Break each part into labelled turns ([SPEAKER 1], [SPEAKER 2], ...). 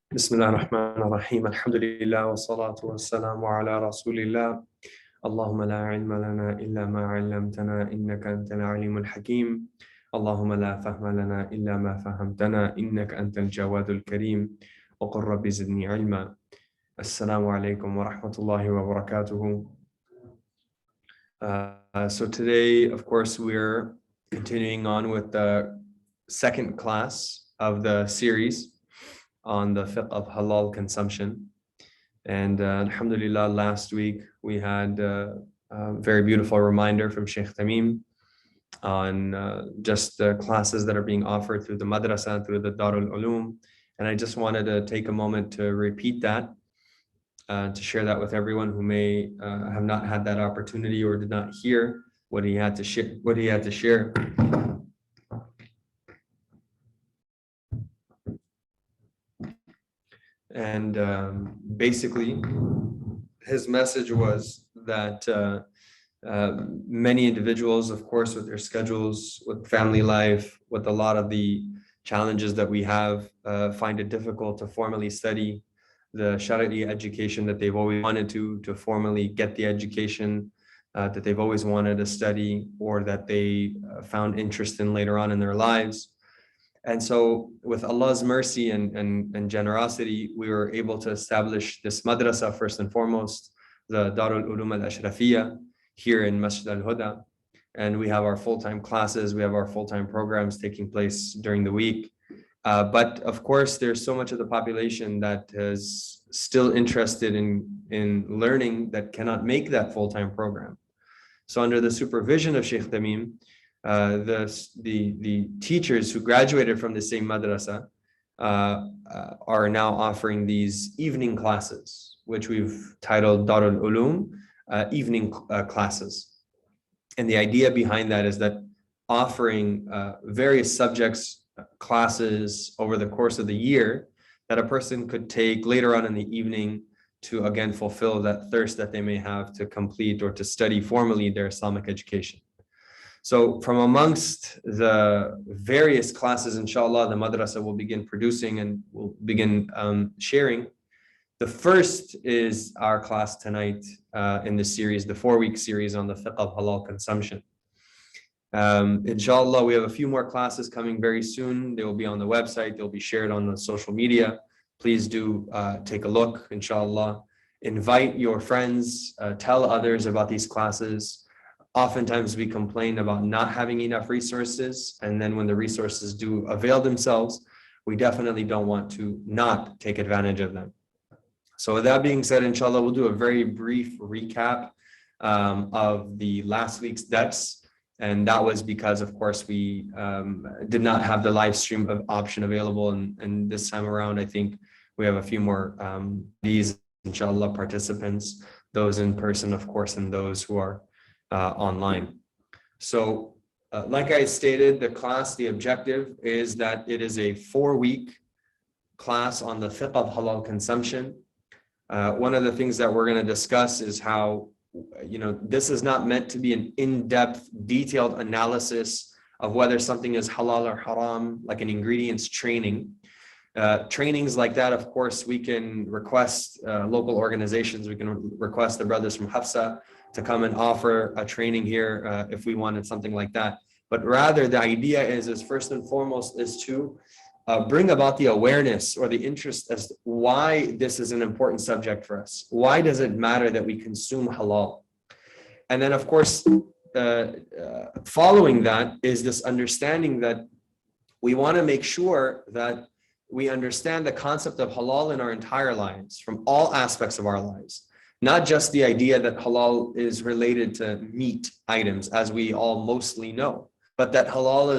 [SPEAKER 1] بسم الله الرحمن الرحيم الحمد لله والصلاة والسلام على رسول الله اللهم لا علم لنا إلا ما علمتنا إنك أنت العليم الحكيم اللهم لا فهم لنا إلا ما فهمتنا إنك أنت الجواد الكريم وقل رب زدني علما. السلام عليكم ورحمة الله وبركاته. So today, of course, we're continuing on with the second class of the series on the fiqh of halal consumption. And alhamdulillah, last week we had a very beautiful reminder from Sheikh Tamim on just the classes that are being offered through the madrasa, through the Darul Ulum. And I just wanted to take a moment to repeat that, to share that with everyone who may have not had that opportunity or did not hear what he had to share. And basically, his message was that many individuals, of course, with their schedules, with family life, with a lot of the challenges that we have, find it difficult to formally study the Shari'i education that they've always wanted to formally get the education that they've always wanted to study, or that they found interest in later on in their lives. And so with Allah's mercy and generosity, we were able to establish this madrasa first and foremost, the Darul Ulum Al-Ashrafiyya here in Masjid Al-Huda. And we have our full-time classes, we have our full-time programs taking place during the week. But of course, there's so much of the population that is still interested in learning that cannot make that full-time program. So under the supervision of Sheikh Tamim, the teachers who graduated from the same madrasa are now offering these evening classes, which we've titled Darul Ulum evening classes. And the idea behind that is that offering various subjects, classes over the course of the year that a person could take later on in the evening to again fulfill that thirst that they may have to complete or to study formally their Islamic education. So from amongst the various classes, inshallah, the madrasa will begin producing and will begin sharing. The first is our class tonight in the series, the 4-week series on the fiqh of halal consumption. Inshallah, we have a few more classes coming very soon. They will be on the website. They'll be shared on the social media. Please do take a look, inshallah. Invite your friends, tell others about these classes. Oftentimes we complain about not having enough resources, and then when the resources do avail themselves, we definitely don't want to not take advantage of them. So with that being said, inshallah, we'll do a very brief recap of the last week's dars, and that was because, of course, we did not have the live stream option available, and this time around, I think we have a few more these, inshallah, participants, those in person, of course, and those who are online. So like I stated, the class, the objective is that it is a 4-week class on the fiqh of halal consumption. One of the things that we're going to discuss is how, this is not meant to be an in-depth, detailed analysis of whether something is halal or haram, like an ingredients training. Trainings like that, of course, we can request local organizations, we can request the brothers from Hafsa to come and offer a training here if we wanted something like that. But rather, the idea is first and foremost is to bring about the awareness or the interest as to why this is an important subject for us. Why does it matter that we consume halal? And then, of course, following that is this understanding that we want to make sure that we understand the concept of halal in our entire lives, from all aspects of our lives. Not just the idea that halal is related to meat items, as we all mostly know, but that halal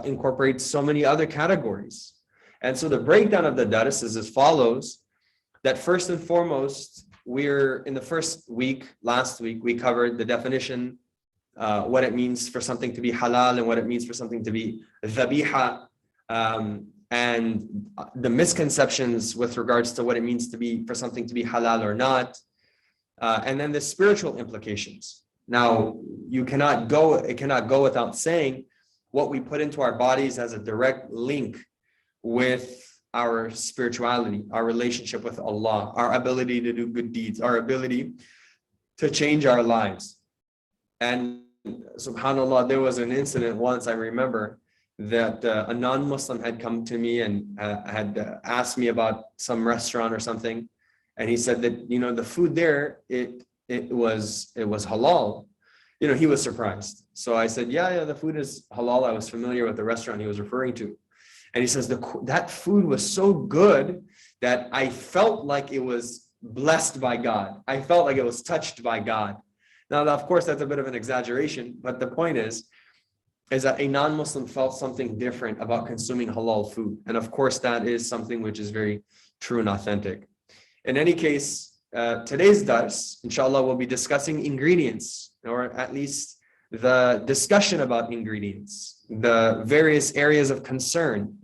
[SPEAKER 1] incorporates so many other categories. And so the breakdown of the dars is as follows, that first and foremost, we're in the first week, last week, we covered the definition, what it means for something to be halal and what it means for something to be dhabiha, and the misconceptions with regards to what it means for something to be halal or not. And then the spiritual implications. Now, it cannot go without saying what we put into our bodies has a direct link with our spirituality, our relationship with Allah, our ability to do good deeds, our ability to change our lives. And subhanAllah, there was an incident once I remember that a non-Muslim had come to me and had asked me about some restaurant or something. And he said that, the food there, it was halal. He was surprised. So I said, yeah, the food is halal. I was familiar with the restaurant he was referring to. And he says, that food was so good that I felt like it was blessed by God. I felt like it was touched by God. Now, of course, that's a bit of an exaggeration, but the point is that a non-Muslim felt something different about consuming halal food. And of course, that is something which is very true and authentic. In any case, today's dars, inshallah, we'll be discussing ingredients, or at least the discussion about ingredients, the various areas of concern,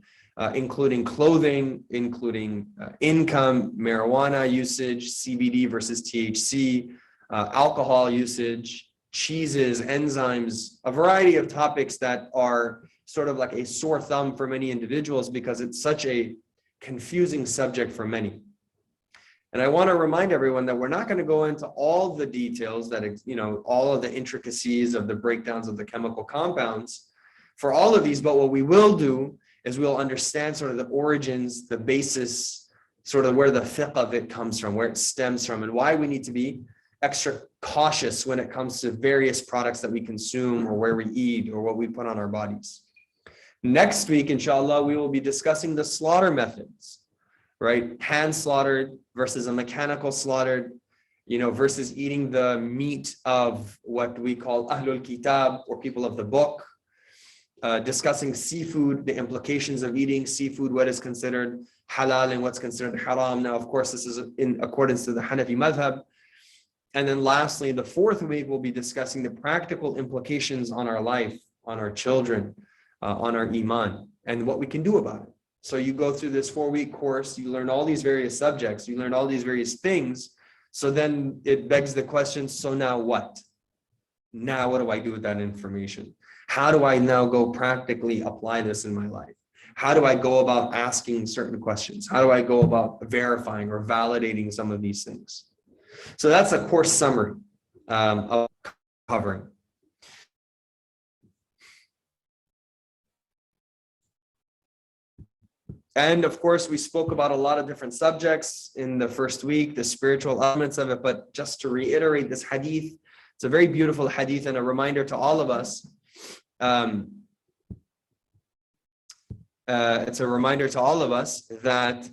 [SPEAKER 1] including clothing, including income, marijuana usage, CBD versus THC, alcohol usage, cheeses, enzymes, a variety of topics that are sort of like a sore thumb for many individuals because it's such a confusing subject for many. And I want to remind everyone that we're not going to go into all the details that, all of the intricacies of the breakdowns of the chemical compounds for all of these, but what we will do is we'll understand sort of the origins, the basis, sort of where the fiqh of it comes from, where it stems from, and why we need to be extra cautious when it comes to various products that we consume or where we eat or what we put on our bodies. Next week, inshallah, we will be discussing the slaughter methods, right? Hand slaughtered versus a mechanical slaughtered, versus eating the meat of what we call Ahlul Kitab, or people of the book. Discussing seafood, the implications of eating seafood, what is considered halal and what's considered haram. Now, of course, this is in accordance to the Hanafi madhab. And then lastly, the fourth week, we'll be discussing the practical implications on our life, on our children, on our iman, and what we can do about it. So you go through this 4-week course, you learn all these various subjects, you learn all these various things. So then it begs the question, so now what? Now what do I do with that information? How do I now go practically apply this in my life? How do I go about asking certain questions? How do I go about verifying or validating some of these things? So that's a course summary of covering. And of course, we spoke about a lot of different subjects in the first week, the spiritual elements of it. But just to reiterate this hadith, it's a very beautiful hadith and a reminder to all of us. It's a reminder to all of us that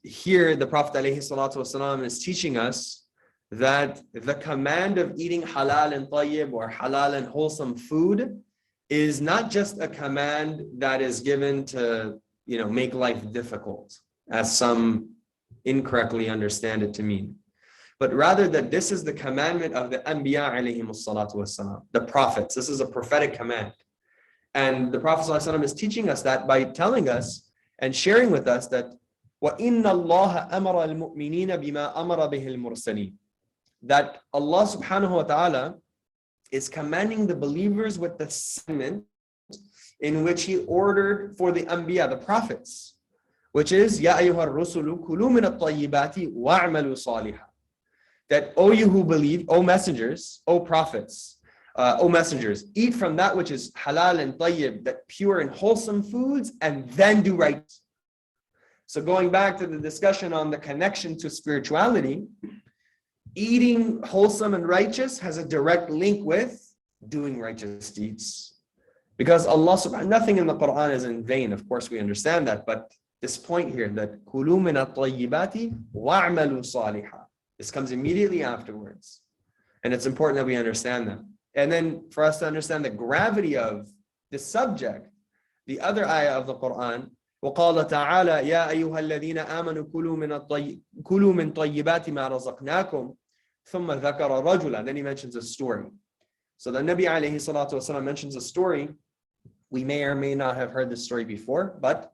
[SPEAKER 1] here the Prophet ﷺ is teaching us that the command of eating halal and tayyib, or halal and wholesome food, is not just a command that is given to make life difficult, as some incorrectly understand it to mean, but rather that this is the commandment of the Anbiya alayhimus salatu wassalam, the prophets. This is a prophetic command. And the Prophet ﷺ is teaching us that by telling us and sharing with us that وَإِنَّ اللَّهَ أَمَرَ الْمُؤْمِنِينَ بِمَا أَمَرَ بِهِ الْمُرْسَلِينَ, that Allah subhanahu wa ta'ala is commanding the believers with the statement in which He ordered for the Anbiya, the prophets, which is يَا أَيُّهَا الرُّسُلُ كُلُوا مِنَ الطَّيِّبَاتِ وَاعْمَلُوا صَالِحًا, that, O you who believe, O messengers, O prophets, O messengers, eat from that which is halal and tayyib, that pure and wholesome foods, and then do right. So going back to the discussion on the connection to spirituality, eating wholesome and righteous has a direct link with doing righteous deeds. Because Allah subhanahu, nothing in the Quran is in vain. Of course, we understand that, but this point here, that كُلُوا مِنَ الطَّيِّبَاتِ وَاعْمَلُوا صَالِحًا, this comes immediately afterwards. And it's important that we understand that. And then for us to understand the gravity of the subject, the other ayah of the Quran, وَقَالَ تَعَالَى يَا أَيُّهَا الَّذِينَ آمَنُوا كُلُوا مِنْ طَيِّبَاتِ مَا رَزَقْنَاكُمْ ثُمَّ ذَكَرَ رَجُلًا. Then he mentions a story. So the Nabi alayhi salatu wasalam mentions a story. We may or may not have heard this story before, but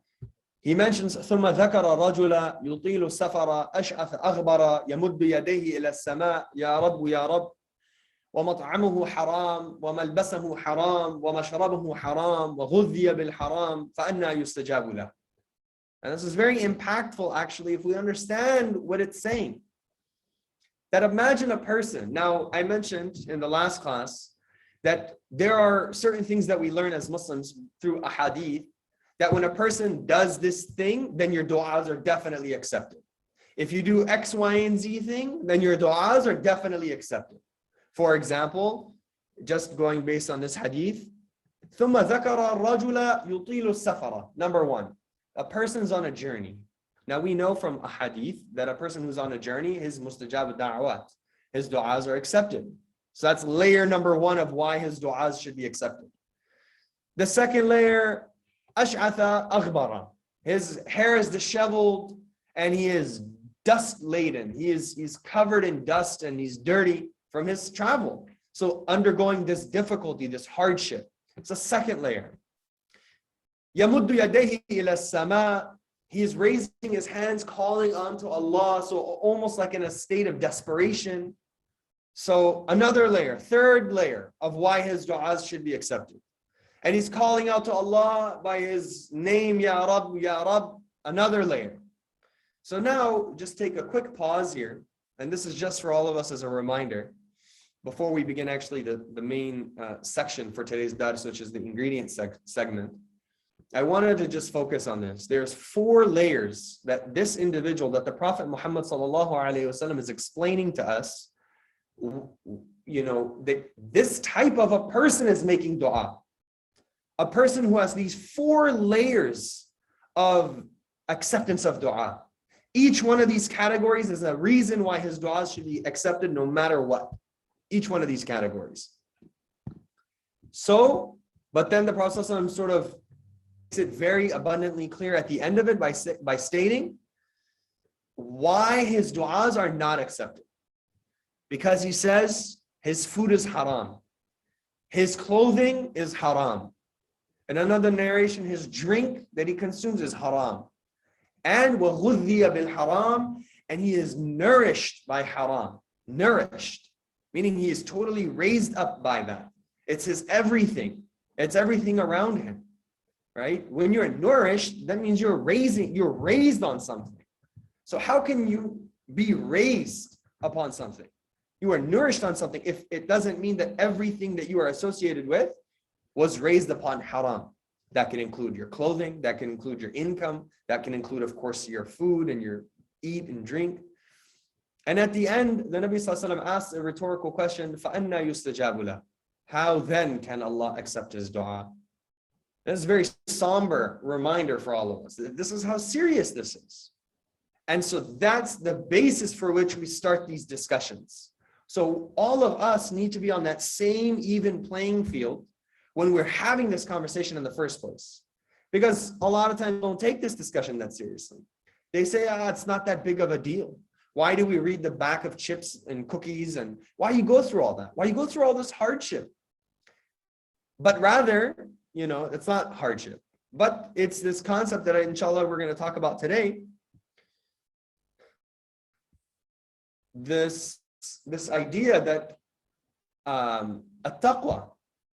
[SPEAKER 1] he mentions ثُمَّ ذَكَرَ رَجُلًا يُطِيلُ السَّفَرَ أَشْعَثَ أَغْبَرَ يَمُدُّ يَدَيْهِ إِلَى السَّمَاءِ يَا رَبُّ يَا رَبُّ وَمَطْعَمُهُ حَرَامٌ وَمَلْبَسَهُ حَرَامٌ وَمَشْرَبُهُ حَرَامٌ وَغُذِّيَ بِالْحَرَامِ فَأَنَّى يُسْتَجَابُ لَهُ. And this is very impactful, actually, if we understand what it's saying. That imagine a person. Now, I mentioned in the last class that there are certain things that we learn as Muslims through a hadith, that when a person does this thing, then your du'as are definitely accepted. If you do X, Y, and Z thing, then your du'as are definitely accepted. For example, just going based on this hadith, ثم ذكر الرجل يطيل السفر. Number one, a person's on a journey. Now we know from a hadith that a person who's on a journey, his mustajab da'awat, his du'as are accepted. So that's layer number one of why his du'as should be accepted. The second layer, ash'atha aghbara. His hair is disheveled and he is dust laden. He's covered in dust and he's dirty from his travel. So undergoing this difficulty, this hardship. It's a second layer. يَمُدُّ يَدَيْهِ إِلَى السَّمَاءِ. He is raising his hands, calling onto Allah, so almost like in a state of desperation. So another layer, third layer of why his du'as should be accepted. And he's calling out to Allah by his name, Ya Rab, Ya Rab, another layer. So now just take a quick pause here. And this is just for all of us as a reminder. Before we begin actually the main section for today's dars, which is the ingredient segment, I wanted to just focus on this. There's 4 layers that this individual, that the Prophet Muhammad sallallahu alaihi wasallam is explaining to us, that this type of a person is making dua. A person who has these 4 layers of acceptance of dua. Each one of these categories is a reason why his duas should be accepted no matter what. Each one of these categories. So, but then the Prophet ﷺ sort of makes it very abundantly clear at the end of it by stating why his du'as are not accepted. Because he says his food is haram. His clothing is haram. In another narration, his drink that he consumes is haram. And وَغُذِّيَ بِالْحَرَامِ, and he is nourished by haram. Nourished. Meaning he is totally raised up by that. It's his everything. It's everything around him, right? When you're nourished, that means you're raised on something. So how can you be raised upon something? You are nourished on something if it doesn't mean that everything that you are associated with was raised upon haram. That can include your clothing, that can include your income, that can include, of course, your food and your eat and drink. And at the end, the Nabi Sallallahu Alaihi Wasallam asked a rhetorical question, فَأَنَّا يُسْتَجَابُ لَهُ. How then can Allah accept his dua? This is a very somber reminder for all of us. This is how serious this is. And so that's the basis for which we start these discussions. So all of us need to be on that same even playing field when we're having this conversation in the first place. Because a lot of times don't take this discussion that seriously. They say, it's not that big of a deal. Why do we read the back of chips and cookies? And why you go through all that? Why you go through all this hardship? But rather, it's not hardship. But it's this concept that inshallah we're going to talk about today. This idea that at-taqwa,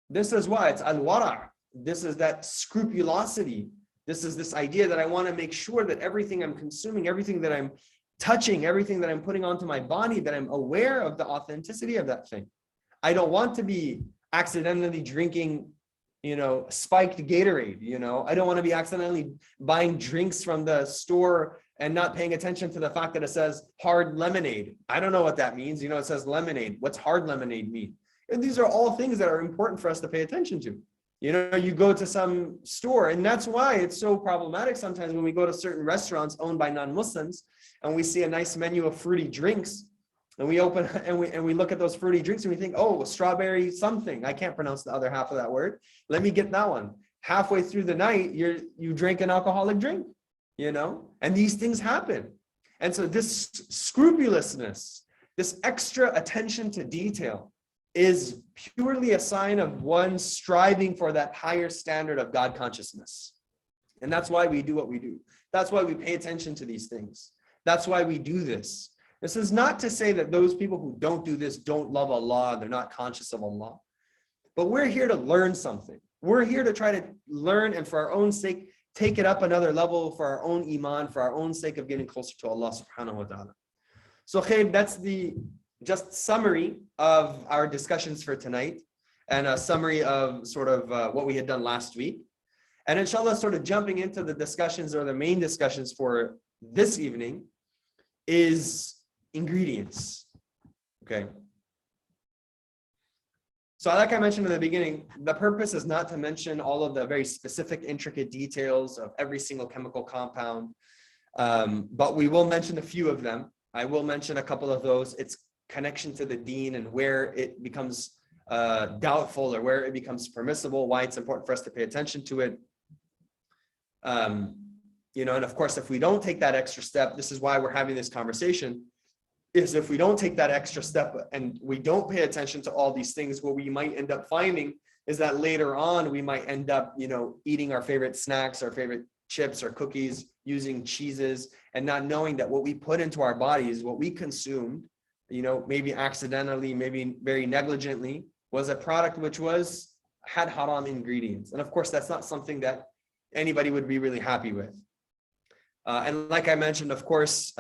[SPEAKER 1] this is why it's al-wara'. This is that scrupulosity. This is this idea that I want to make sure that everything I'm consuming, everything that I'm touching, everything that I'm putting onto my body, that I'm aware of the authenticity of that thing. I don't want to be accidentally drinking, spiked Gatorade, I don't want to be accidentally buying drinks from the store and not paying attention to the fact that it says hard lemonade. I don't know what that means. It says lemonade. What's hard lemonade mean? And these are all things that are important for us to pay attention to. You go to some store, and that's why it's so problematic sometimes when we go to certain restaurants owned by non-Muslims and we see a nice menu of fruity drinks, and we open and we look at those fruity drinks and we think, oh, strawberry something. I can't pronounce the other half of that word. Let me get that one. Halfway through the night, you drink an alcoholic drink, and these things happen. And so this scrupulousness, this extra attention to detail is purely a sign of one striving for that higher standard of God consciousness. And that's why we do what we do. That's why we pay attention to these things. That's why we do this. This is not to say that those people who don't do this don't love Allah, they're not conscious of Allah. But we're here to learn something. We're here to try to learn and for our own sake, take it up another level for our own iman, for our own sake of getting closer to Allah subhanahu wa ta'ala. So khair, that's the just summary of our discussions for tonight, and a summary of sort of what we had done last week. And inshallah, sort of jumping into the discussions, or the main discussions for this evening, is ingredients. Okay. So like I mentioned in the beginning, the purpose is not to mention all of the very specific, intricate details of every single chemical compound, but we will mention a few of them. I will mention a couple of those. Its connection to the deen and where it becomes doubtful or where it becomes permissible, why it's important for us to pay attention to it. You know, and of course, if we don't take that extra step, this is why we're having this conversation, is if we don't take that extra step and we don't pay attention to all these things, what we might end up finding is that later on, we might end up, you know, eating our favorite snacks, our favorite chips or cookies, using cheeses, and not knowing that what we put into our bodies, what we consumed, you know, maybe accidentally, maybe very negligently, was a product which had haram ingredients. And of course, that's not something that anybody would be really happy with. And like I mentioned, of course,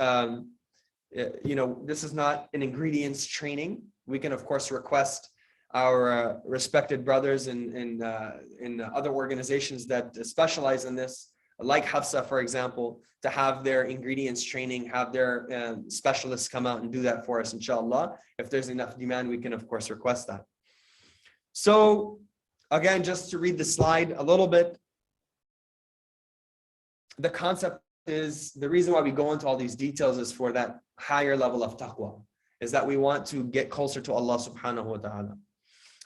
[SPEAKER 1] you know, this is not an ingredients training. We can, of course, request our respected brothers in other organizations that specialize in this, like Hafsa, for example, to have their ingredients training, have their specialists come out and do that for us, inshallah. If there's enough demand, we can, of course, request that. So again, just to read the slide a little bit, the concept is, the reason why we go into all these details is for that higher level of taqwa, is that we want to get closer to Allah subhanahu wa ta'ala.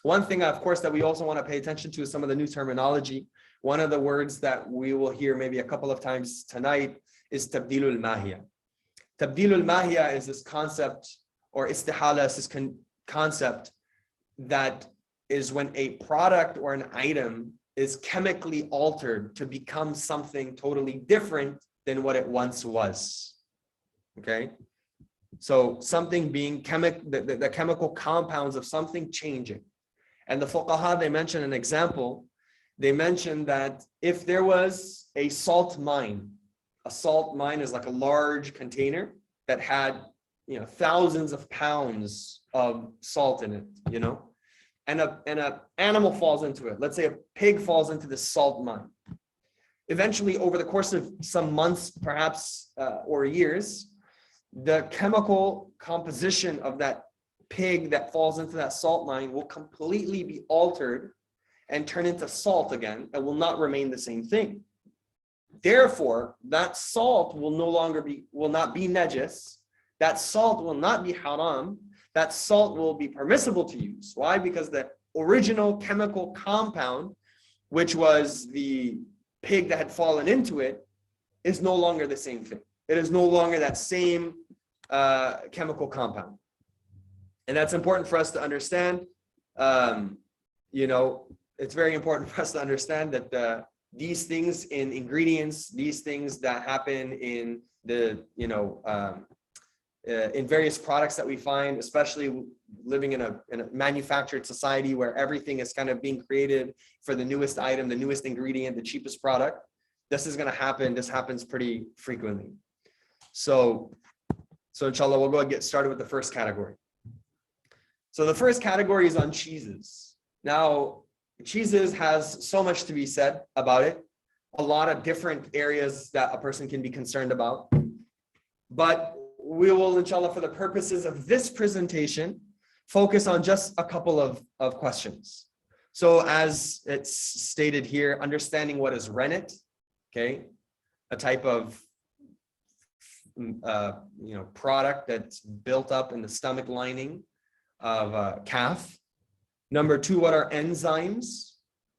[SPEAKER 1] One thing, of course, that we also want to pay attention to is some of the new terminology. One of the words that we will hear maybe a couple of times tonight is tabdilul mahiyya. Tabdilul mahiyya is this concept, or istihala is this concept that is when a product or an item is chemically altered to become something totally different than what it once was. Okay, so something being the chemical compounds of something changing. And the fuqaha, they mention an example. They mentioned that if there was a salt mine is like a large container that had, you know, thousands of pounds of salt in it, you know, and a animal falls into it. Let's say a pig falls into this salt mine. Eventually, over the course of some months, perhaps, or years, the chemical composition of that pig that falls into that salt mine will completely be altered and turn into salt again, and will not remain the same thing. Therefore, that salt will not be najis. That salt will not be haram. That salt will be permissible to use. Why? Because the original chemical compound, which was the pig that had fallen into it, is no longer the same thing. It is no longer that same chemical compound. And that's important for us to understand. You know, it's very important for us to understand that these things in ingredients, these things that happen in the, you know, in various products that we find, especially living in a manufactured society where everything is kind of being created for the newest item, the newest ingredient, the cheapest product. This is going to happen. This happens pretty frequently. So inshallah, we'll go and get started with the first category. So the first category is on cheeses. Now, cheeses has so much to be said about it, a lot of different areas that a person can be concerned about. But we will, inshallah, for the purposes of this presentation, focus on just a couple of questions. So as it's stated here, understanding what is rennet, okay, a type of you know, product that's built up in the stomach lining of a calf. Number two, what are enzymes?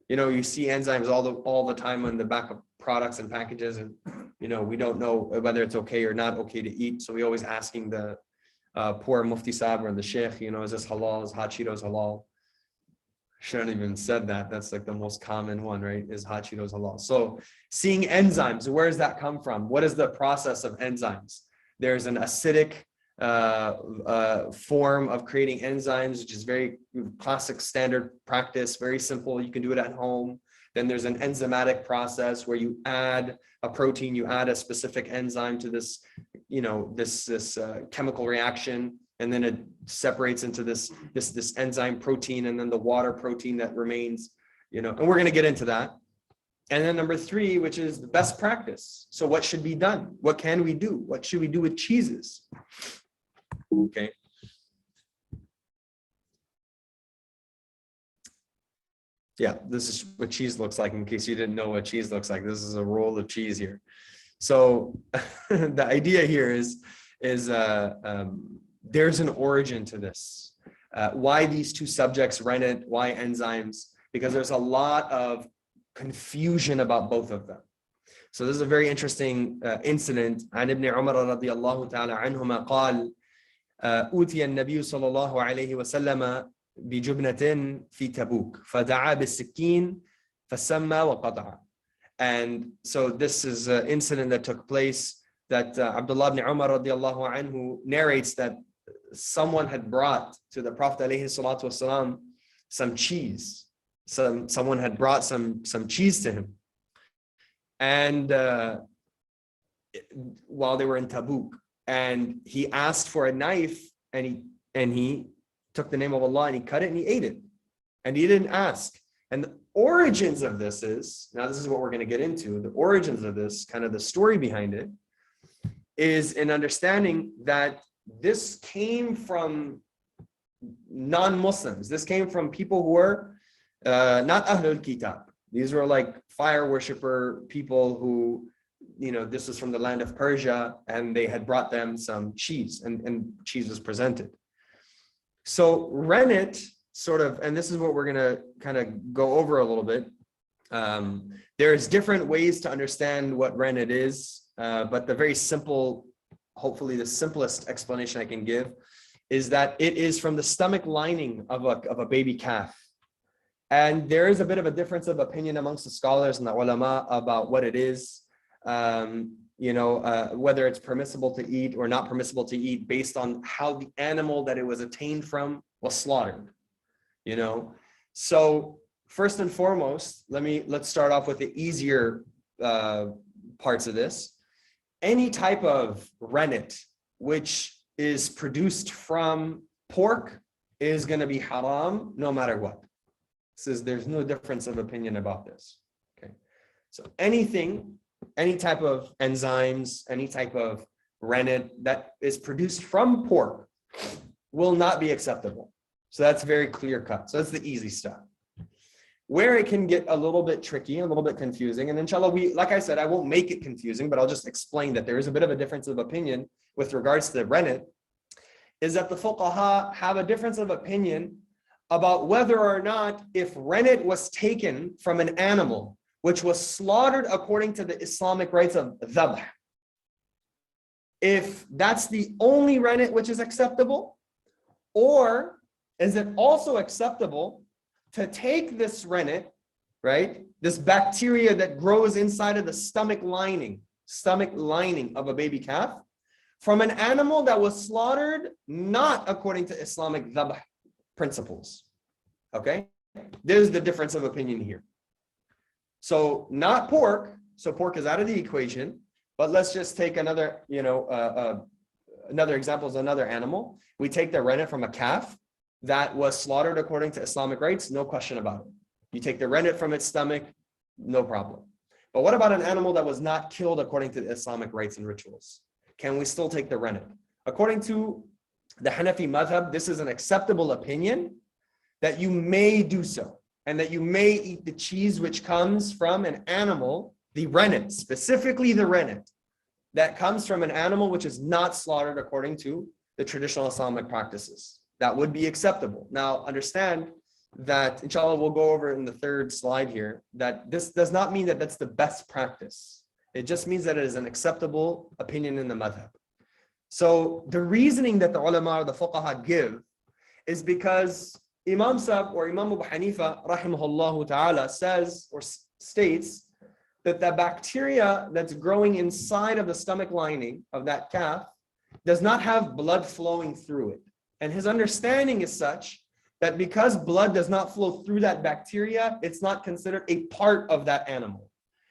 [SPEAKER 1] You know, you see enzymes all the time on the back of products and packages, and you know, we don't know whether it's okay or not okay to eat. So we always asking the poor Mufti Sahib or the Sheikh, you know, is this halal? Is hot Cheetos halal? Shouldn't even said that. That's like the most common one, right? Is hot Cheetos halal? So seeing enzymes, where does that come from? What is the process of enzymes? There's an acidic form of creating enzymes, which is very classic standard practice, very simple. You can do it at home. Then there's an enzymatic process where you add a protein, you add a specific enzyme to this, this chemical reaction, and then it separates into this enzyme protein, and then the water protein that remains, and we're going to get into that. And then number 3, which is the best practice. So what should be done? What can we do? What should we do with cheeses? Okay. Yeah, this is what cheese looks like, in case you didn't know what cheese looks like. This is a roll of cheese here. So the idea here is there's an origin to this. Why these two subjects, rennet, why enzymes? Because there's a lot of confusion about both of them. So this is a very interesting incident. عن ابن عمر رضي الله تعالى عنهما قال أوتي النبي صلى الله عليه وسلم بجبنة في تبوك فدعا بالسكين فسمى وقطع. And so this is an incident that took place that Abdullah ibn Umar radiallahu anhu narrates that someone had brought to the Prophet alayhi salatu wasalam some cheese. Someone had brought some cheese to him. And while they were in Tabuk, and he asked for a knife, and he took the name of Allah and he cut it and he ate it, and he didn't ask. And the origins of this is, now this is what we're going to get into, the origins of this, kind of the story behind it, is in understanding that this came from non-Muslims. This came from people who were not Ahlul Kitab. These were like fire worshiper people who, this was from the land of Persia, and they had brought them some cheese, and cheese was presented. So rennet sort of, and this is what we're going to kind of go over a little bit. There's different ways to understand what rennet is, but the very simple, hopefully the simplest explanation I can give is that it is from the stomach lining of a baby calf. And there is a bit of a difference of opinion amongst the scholars and the ulama about what it is, whether it's permissible to eat or not permissible to eat based on how the animal that it was obtained from was slaughtered. So first and foremost, let's start off with the easier parts of this. Any type of rennet which is produced from pork is going to be haram no matter what. There's no difference of opinion about this. Okay, so any type of enzymes, any type of rennet that is produced from pork will not be acceptable. So that's very clear cut. So that's the easy stuff. Where it can get a little bit tricky, a little bit confusing, and inshallah, like I said, I won't make it confusing, but I'll just explain that there is a bit of a difference of opinion with regards to the rennet, is that the fuqaha have a difference of opinion about whether or not, if rennet was taken from an animal which was slaughtered according to the Islamic rites of dhabh, if that's the only rennet which is acceptable, or is it also acceptable to take this rennet, right, this bacteria that grows inside of the stomach lining of a baby calf, from an animal that was slaughtered not according to Islamic dhabh principles. Okay, there's the difference of opinion here. So not pork, so pork is out of the equation, but let's just take another, another example is another animal. We take the rennet from a calf that was slaughtered according to Islamic rites, no question about it. You take the rennet from its stomach, no problem. But what about an animal that was not killed according to the Islamic rites and rituals? Can we still take the rennet? According to the Hanafi madhab, this is an acceptable opinion that you may do so, and that you may eat the cheese which comes from an animal, the rennet, specifically the rennet, that comes from an animal which is not slaughtered according to the traditional Islamic practices. That would be acceptable. Now, understand that, inshallah, we'll go over in the third slide here, that this does not mean that that's the best practice. It just means that it is an acceptable opinion in the madhab. So the reasoning that the ulama or the fuqaha give is because Imam Sab or Imam Abu Hanifa rahimahullah ta'ala says or states that the bacteria that's growing inside of the stomach lining of that calf does not have blood flowing through it. And his understanding is such that because blood does not flow through that bacteria, it's not considered a part of that animal,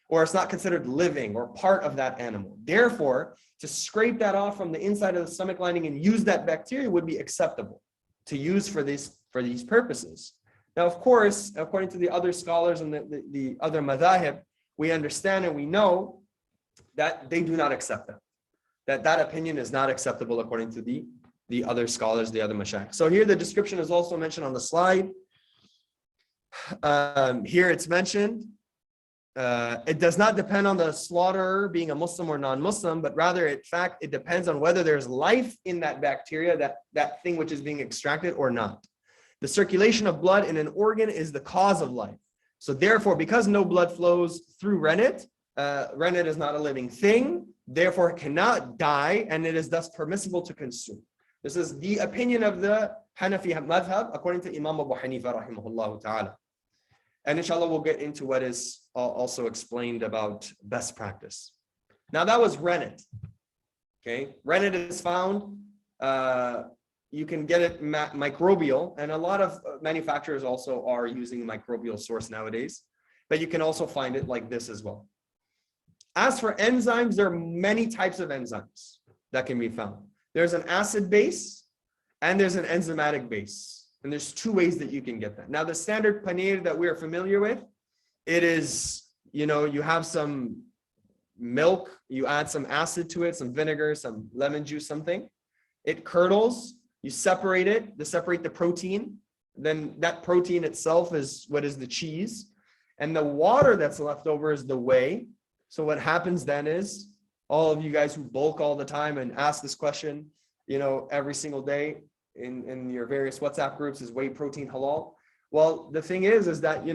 [SPEAKER 1] or it's not considered living or part of that animal. Therefore, to scrape that off from the inside of the stomach lining and use that bacteria would be acceptable to use for these purposes. Now, of course, according to the other scholars and the other madhahib, we understand and we know that they do not accept that. That opinion is not acceptable according to the other scholars, the other mashayikh. So here the description is also mentioned on the slide. Here it's mentioned, it does not depend on the slaughterer being a Muslim or non-Muslim, but rather, in fact, it depends on whether there's life in that bacteria, that thing which is being extracted or not. The circulation of blood in an organ is the cause of life. So therefore, because no blood flows through rennet, rennet is not a living thing, therefore it cannot die, and it is thus permissible to consume. This is the opinion of the Hanafi madhab, according to Imam Abu Hanifa rahimahullah ta'ala. And inshallah, we'll get into what is also explained about best practice. Now that was rennet. Okay, rennet is found, you can get it microbial, and a lot of manufacturers also are using microbial source nowadays, but you can also find it like this as well. As for enzymes, there are many types of enzymes that can be found. There's an acid base and there's an enzymatic base. And there's two ways that you can get that. Now, the standard paneer that we're familiar with, it is, you have some milk, you add some acid to it, some vinegar, some lemon juice, something. It curdles, you separate it to separate the protein. Then that protein itself is what is the cheese. And the water that's left over is the whey. So what happens then is, all of you guys who bulk all the time and ask this question, every single day in your various WhatsApp groups, is whey protein halal? Well, the thing is that,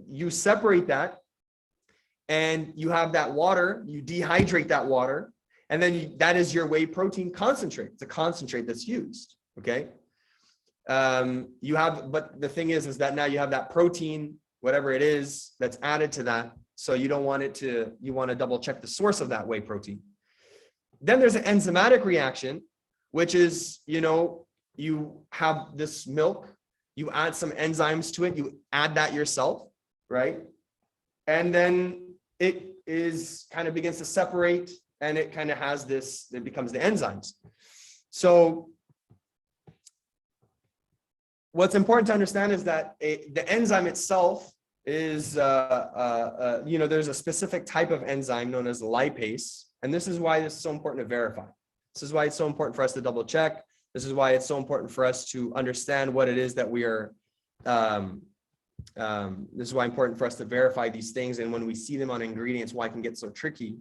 [SPEAKER 1] you separate that and you have that water, you dehydrate that water, and then that is your whey protein concentrate. It's a concentrate that's used, okay? But the thing is that now you have that protein, whatever it is, that's added to that. So you don't want you want to double check the source of that whey protein. Then there's an enzymatic reaction, which is, you have this milk, you add some enzymes to it, you add that yourself, right? And then it begins to separate, and it kind of has this, it becomes the enzymes. So what's important to understand is that the enzyme itself is, there's a specific type of enzyme known as lipase. And this is why it's so important to verify. This is why it's so important for us to double check. This is why it's so important for us to understand what it is that we are, this is why it's important for us to verify these things. And when we see them on ingredients, why it can get so tricky.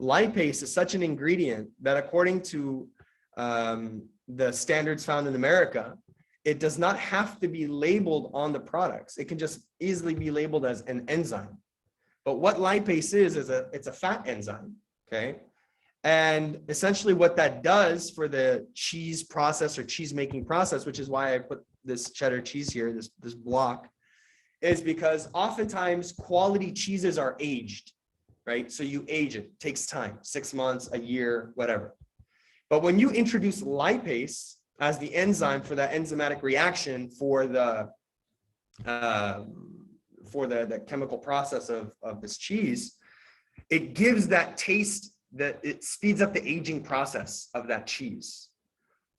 [SPEAKER 1] Lipase is such an ingredient that according to the standards found in America, it does not have to be labeled on the products. It can just easily be labeled as an enzyme. But what lipase is it's a fat enzyme, okay? And essentially what that does for the cheese process or cheese making process, which is why I put this cheddar cheese here, this block, is because oftentimes quality cheeses are aged, right? So you age it, it takes time, 6 months, a year, whatever. But when you introduce lipase as the enzyme for that enzymatic reaction for the chemical process of this cheese, it gives that taste, that it speeds up the aging process of that cheese.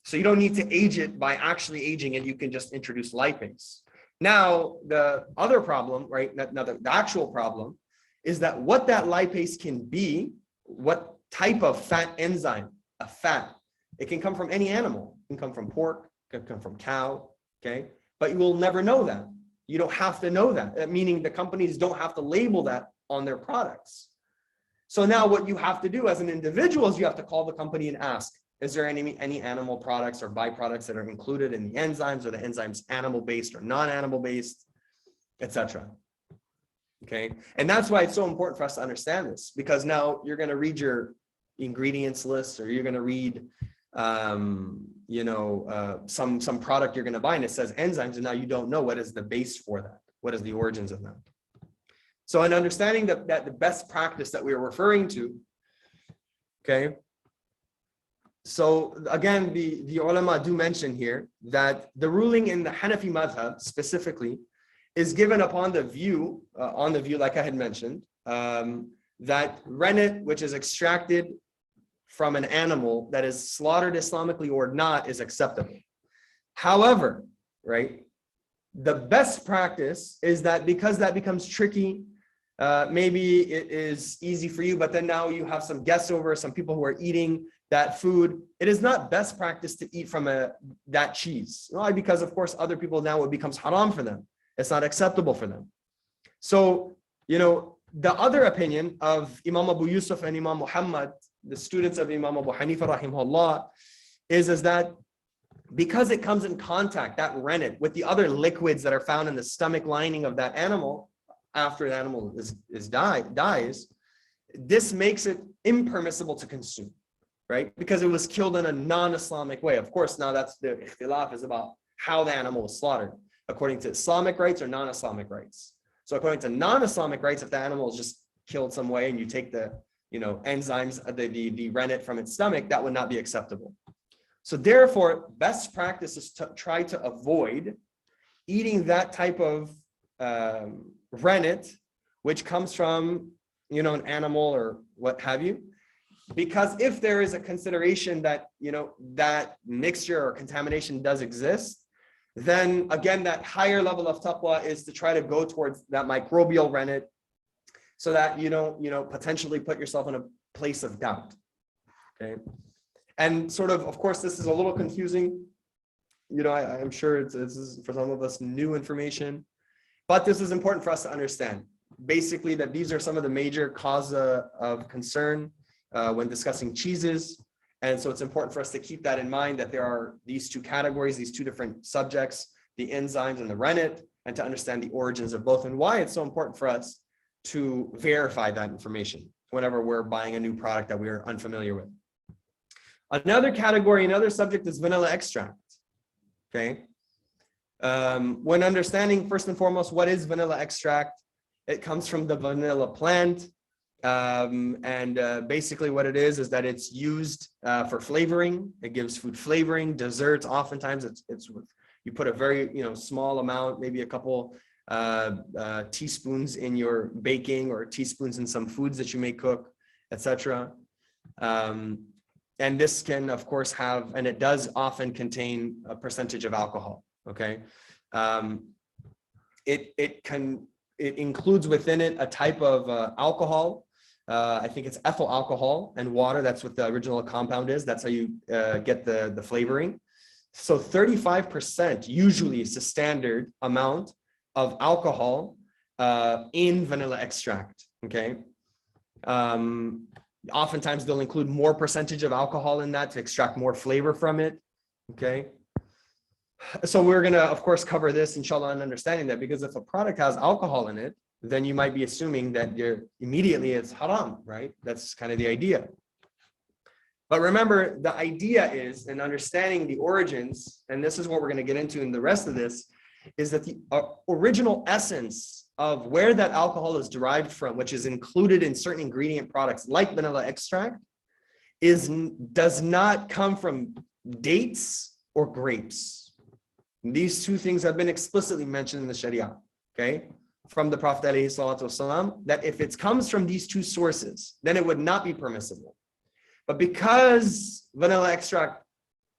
[SPEAKER 1] So you don't need to age it by actually aging it. You can just introduce lipase. Now, the other problem, right? Now the actual problem is that what that lipase can be, what type of fat enzyme, a fat, it can come from any animal. It can come from pork, it can come from cow, okay? But you will never know that. You don't have to know that, meaning the companies don't have to label that on their products. So now what you have to do as an individual is you have to call the company and ask, is there any animal products or byproducts that are included in the enzymes, or the enzymes animal-based or non-animal based, etc. Okay, and that's why it's so important for us to understand this, because now you're going to read your ingredients list, or you're going to read some product you're going to buy and it says enzymes, and now you don't know what is the base for that, what is the origins of that. So in understanding that the best practice that we are referring to, okay, So again, the ulama do mention here that the ruling in the Hanafi madhab specifically is given upon the view, like I had mentioned, that rennet, which is extracted from an animal that is slaughtered Islamically or not, is acceptable. However, right, the best practice is that because that becomes tricky, maybe it is easy for you, but then now you have some guests over, some people who are eating that food. It is not best practice to eat from that cheese. Why? Because of course other people now it becomes haram for them. It's not acceptable for them. So, the other opinion of Imam Abu Yusuf and Imam Muhammad, the students of Imam Abu Hanifa rahimahullah, is that because it comes in contact, that rennet, with the other liquids that are found in the stomach lining of that animal after the animal dies, this makes it impermissible to consume, right? Because it was killed in a non-Islamic way. Of course, now that's the ikhtilaf is about how the animal was slaughtered, according to Islamic rites or non-Islamic rites. So according to non-Islamic rites, if the animal is just killed some way and you take the enzymes, the rennet from its stomach, that would not be acceptable. So therefore, best practice is to try to avoid eating that type of rennet, which comes from an animal or what have you, because if there is a consideration that that mixture or contamination does exist, then again that higher level of taqwa is to try to go towards that microbial rennet, so that you don't potentially put yourself in a place of doubt. Okay. And of course, this is a little confusing. I'm sure this is for some of us new information, but this is important for us to understand. Basically, that these are some of the major causes of concern when discussing cheeses. And so it's important for us to keep that in mind, that there are these two categories, these two different subjects, the enzymes and the rennet, and to understand the origins of both and why it's so important for us to verify that information whenever we're buying a new product that we are unfamiliar with. Another category, another subject is vanilla extract. Okay. When understanding first and foremost, what is vanilla extract? It comes from the vanilla plant. Basically what it is that it's used for flavoring. It gives food flavoring, desserts. Oftentimes it's you put a very small amount, maybe a couple teaspoons in your baking, or teaspoons in some foods that you may cook, etc. And this can of course have, and it does often contain a percentage of alcohol. Okay. It includes within it a type of alcohol. I think it's ethyl alcohol and water. That's what the original compound is. That's how you get the flavoring. So 35% usually is the standard amount of alcohol in vanilla extract. Okay. Oftentimes they'll include more percentage of alcohol in that to extract more flavor from it. Okay. So we're going to, of course, cover this, inshallah, and understanding that, because if a product has alcohol in it, then you might be assuming that immediately it's haram, right? That's kind of the idea. But remember, the idea is, in understanding the origins, and this is what we're going to get into in the rest of this, is that the original essence of where that alcohol is derived from, which is included in certain ingredient products like vanilla extract, does not come from dates or grapes. These two things have been explicitly mentioned in the Sharia, okay, from the Prophet ﷺ, that if it comes from these two sources, then it would not be permissible. But because vanilla extract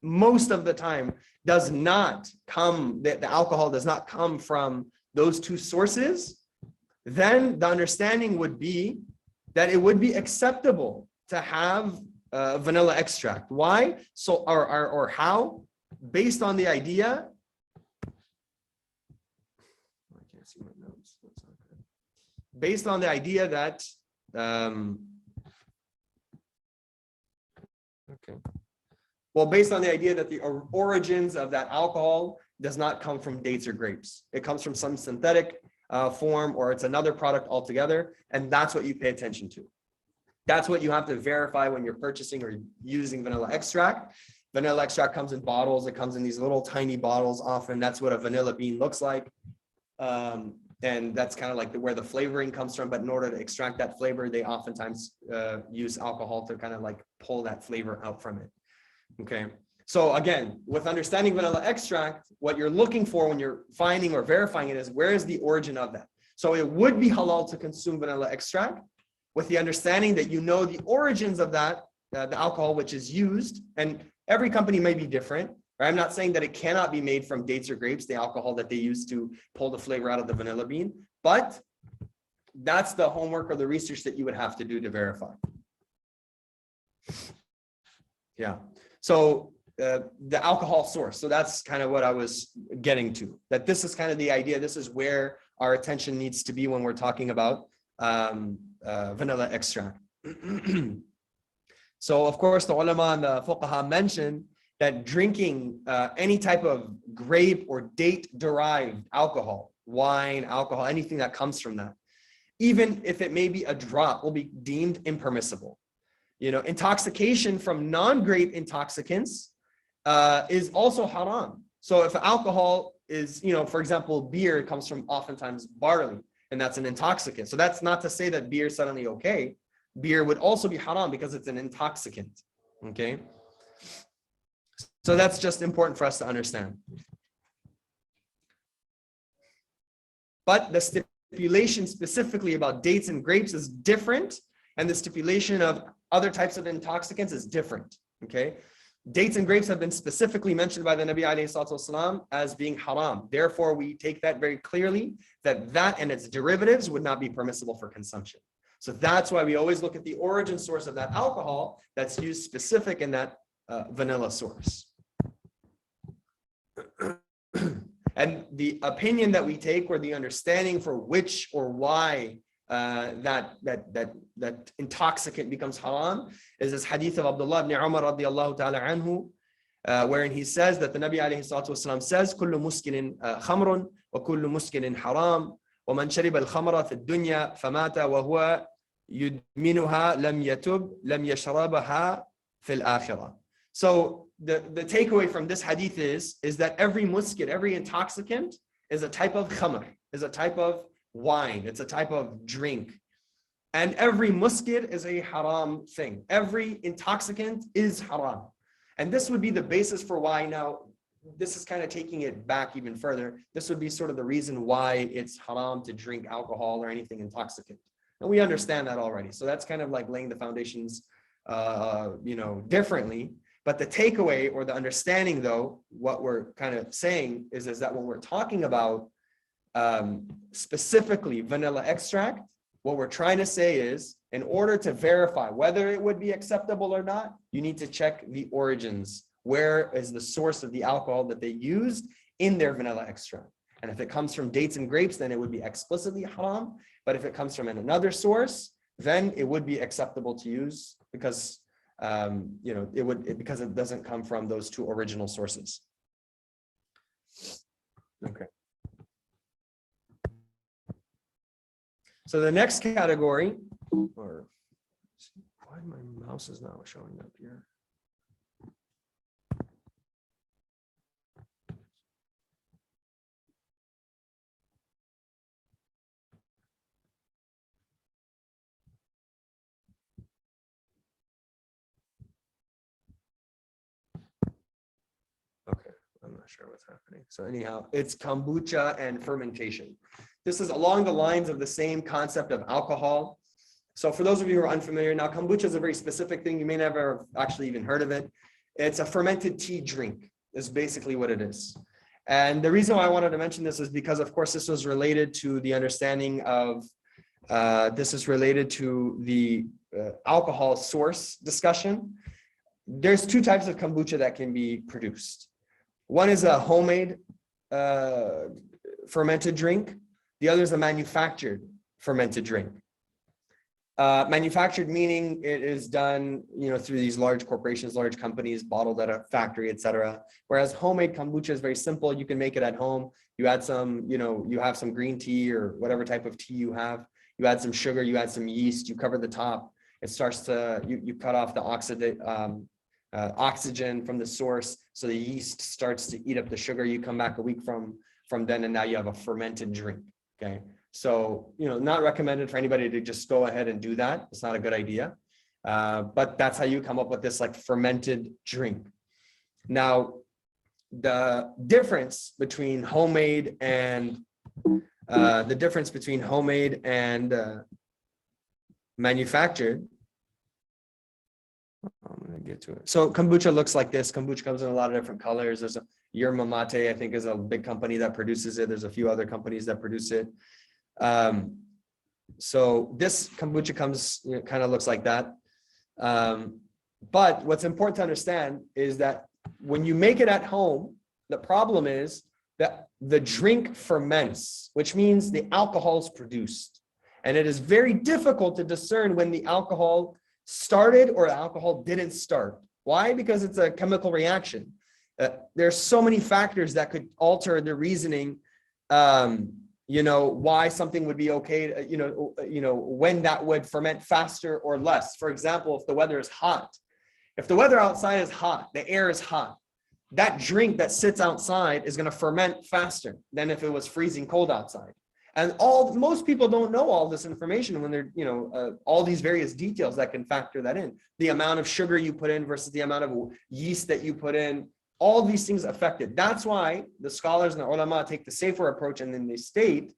[SPEAKER 1] most of the time does not come, the alcohol does not come from those two sources, then the understanding would be that it would be acceptable to have vanilla extract. Why? So, or how? Based on the idea. I can't see my notes. That's not good. Based on the idea that. Okay. Well, based on the idea that the origins of that alcohol does not come from dates or grapes. It comes from some synthetic form, or it's another product altogether. And that's what you pay attention to. That's what you have to verify when you're purchasing or using vanilla extract. Vanilla extract comes in bottles. It comes in these little tiny bottles often. That's what a vanilla bean looks like. And that's kind of like where the flavoring comes from. But in order to extract that flavor, they oftentimes use alcohol to kind of like pull that flavor out from it. Okay. So again, with understanding vanilla extract, what you're looking for when you're finding or verifying it is where is the origin of that. So it would be halal to consume vanilla extract with the understanding that you know the origins of that, the alcohol which is used, and every company may be different. Right? I'm not saying that it cannot be made from dates or grapes, the alcohol that they use to pull the flavor out of the vanilla bean, but that's the homework or the research that you would have to do to verify. Yeah. So the alcohol source. So that's kind of what I was getting to, that this is kind of the idea. This is where our attention needs to be when we're talking about vanilla extract. So of course, the ulama and the fuqaha mentioned that drinking any type of grape or date derived alcohol, wine, alcohol, anything that comes from that, even if it may be a drop, will be deemed impermissible. You know, intoxication from non-grape intoxicants is also haram. So if alcohol is, you know, for example, beer comes from oftentimes barley, and that's an intoxicant. So that's not to say that beer is suddenly okay. Beer would also be haram because it's an intoxicant. Okay. So that's just important for us to understand. But the stipulation specifically about dates and grapes is different, and the stipulation of other types of intoxicants is different. Okay. Dates and grapes have been specifically mentioned by the Nabi alayhi salatu wasalam as being haram. Therefore, we take that very clearly that that and its derivatives would not be permissible for consumption. So that's why we always look at the origin source of that alcohol that's used specific in that vanilla source. And the opinion that we take, or the understanding for which or why that intoxicant becomes haram, is this hadith of Abdullah ibn Umar radiyallahu ta'ala anhu, wherein he says that the Nabi alayhi salatu wasalam says, "Kullu muskinin khamrun wa kullu muskinin haram, wa man shariba al-khamra fi ad-dunya famata wa huwa yudminuha lam yatub lam yashrabaha fi al-akhirah." So the takeaway from this hadith is that every muskir, every intoxicant, is a type of khamr, is a type of wine, it's a type of drink. And every muskir is a haram thing. Every intoxicant is haram. And this would be the basis for why, now, this is kind of taking it back even further. This would be sort of the reason why it's haram to drink alcohol or anything intoxicant. And we understand that already. So that's kind of like laying the foundations, differently. But the takeaway or the understanding, though, what we're kind of saying is that when we're talking about specifically vanilla extract, what we're trying to say is, in order to verify whether it would be acceptable or not, you need to check the origins. Where is the source of the alcohol that they used in their vanilla extract? And if it comes from dates and grapes, then it would be explicitly haram. But if it comes from another source, then it would be acceptable to use because because it doesn't come from those two original sources. Okay. So the next category, or why my mouse is not showing up here? Okay, I'm not sure what's happening. So anyhow, it's kombucha and fermentation. This is along the lines of the same concept of alcohol. So for those of you who are unfamiliar, now kombucha is a very specific thing. You may never have actually even heard of it. It's a fermented tea drink, is basically what it is. And the reason why I wanted to mention this is because, of course, this was related to the understanding of, this is related to the alcohol source discussion. There's two types of kombucha that can be produced. One is a homemade fermented drink. The other is a manufactured fermented drink. Manufactured meaning it is done, through these large corporations, large companies, bottled at a factory, etc. Whereas homemade kombucha is very simple. You can make it at home. You add some, you have some green tea or whatever type of tea you have. You add some sugar, you add some yeast, you cover the top. It starts to, you cut off the oxygen from the source. So the yeast starts to eat up the sugar. You come back a week from then, and now you have a fermented drink. Okay. So, not recommended for anybody to just go ahead and do that. It's not a good idea. But that's how you come up with this like fermented drink. Now, the difference between homemade and manufactured. I'm gonna get to it. So kombucha looks like this. Kombucha comes in a lot of different colors. There's a Yerba Mate, I think, is a big company that produces it. There's a few other companies that produce it. So this kombucha comes, kind of looks like that. But what's important to understand is that when you make it at home, the problem is that the drink ferments, which means the alcohol is produced. And it is very difficult to discern when the alcohol started or the alcohol didn't start. Why? Because it's a chemical reaction. There's so many factors that could alter the reasoning, why something would be okay, when that would ferment faster or less. For example, if the weather is hot, if the weather outside is hot, the air is hot, that drink that sits outside is going to ferment faster than if it was freezing cold outside. And most people don't know all this information when they're, all these various details that can factor that in. The amount of sugar you put in versus the amount of yeast that you put in, all these things affect it. That's why the scholars and the ulama take the safer approach, and then they state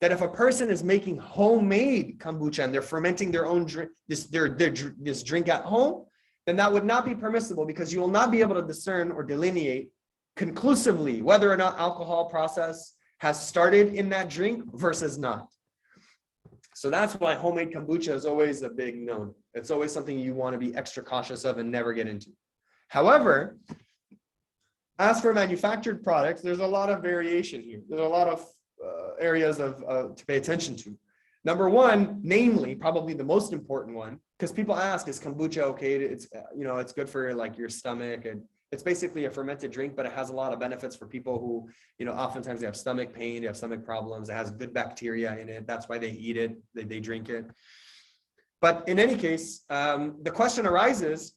[SPEAKER 1] that if a person is making homemade kombucha and they're fermenting their own drink, this drink at home, then that would not be permissible, because you will not be able to discern or delineate conclusively whether or not alcohol process has started in that drink versus not. So that's why homemade kombucha is always a big no. It's always something you want to be extra cautious of and never get into. However, as for manufactured products, there's a lot of variation here. There's a lot of areas to pay attention to. Number one, namely, probably the most important one, because people ask, is kombucha okay? It's it's good for like your stomach, and it's basically a fermented drink, but it has a lot of benefits for people who, oftentimes they have stomach pain, they have stomach problems. It has good bacteria in it. That's why they eat it, they drink it. But in any case, the question arises,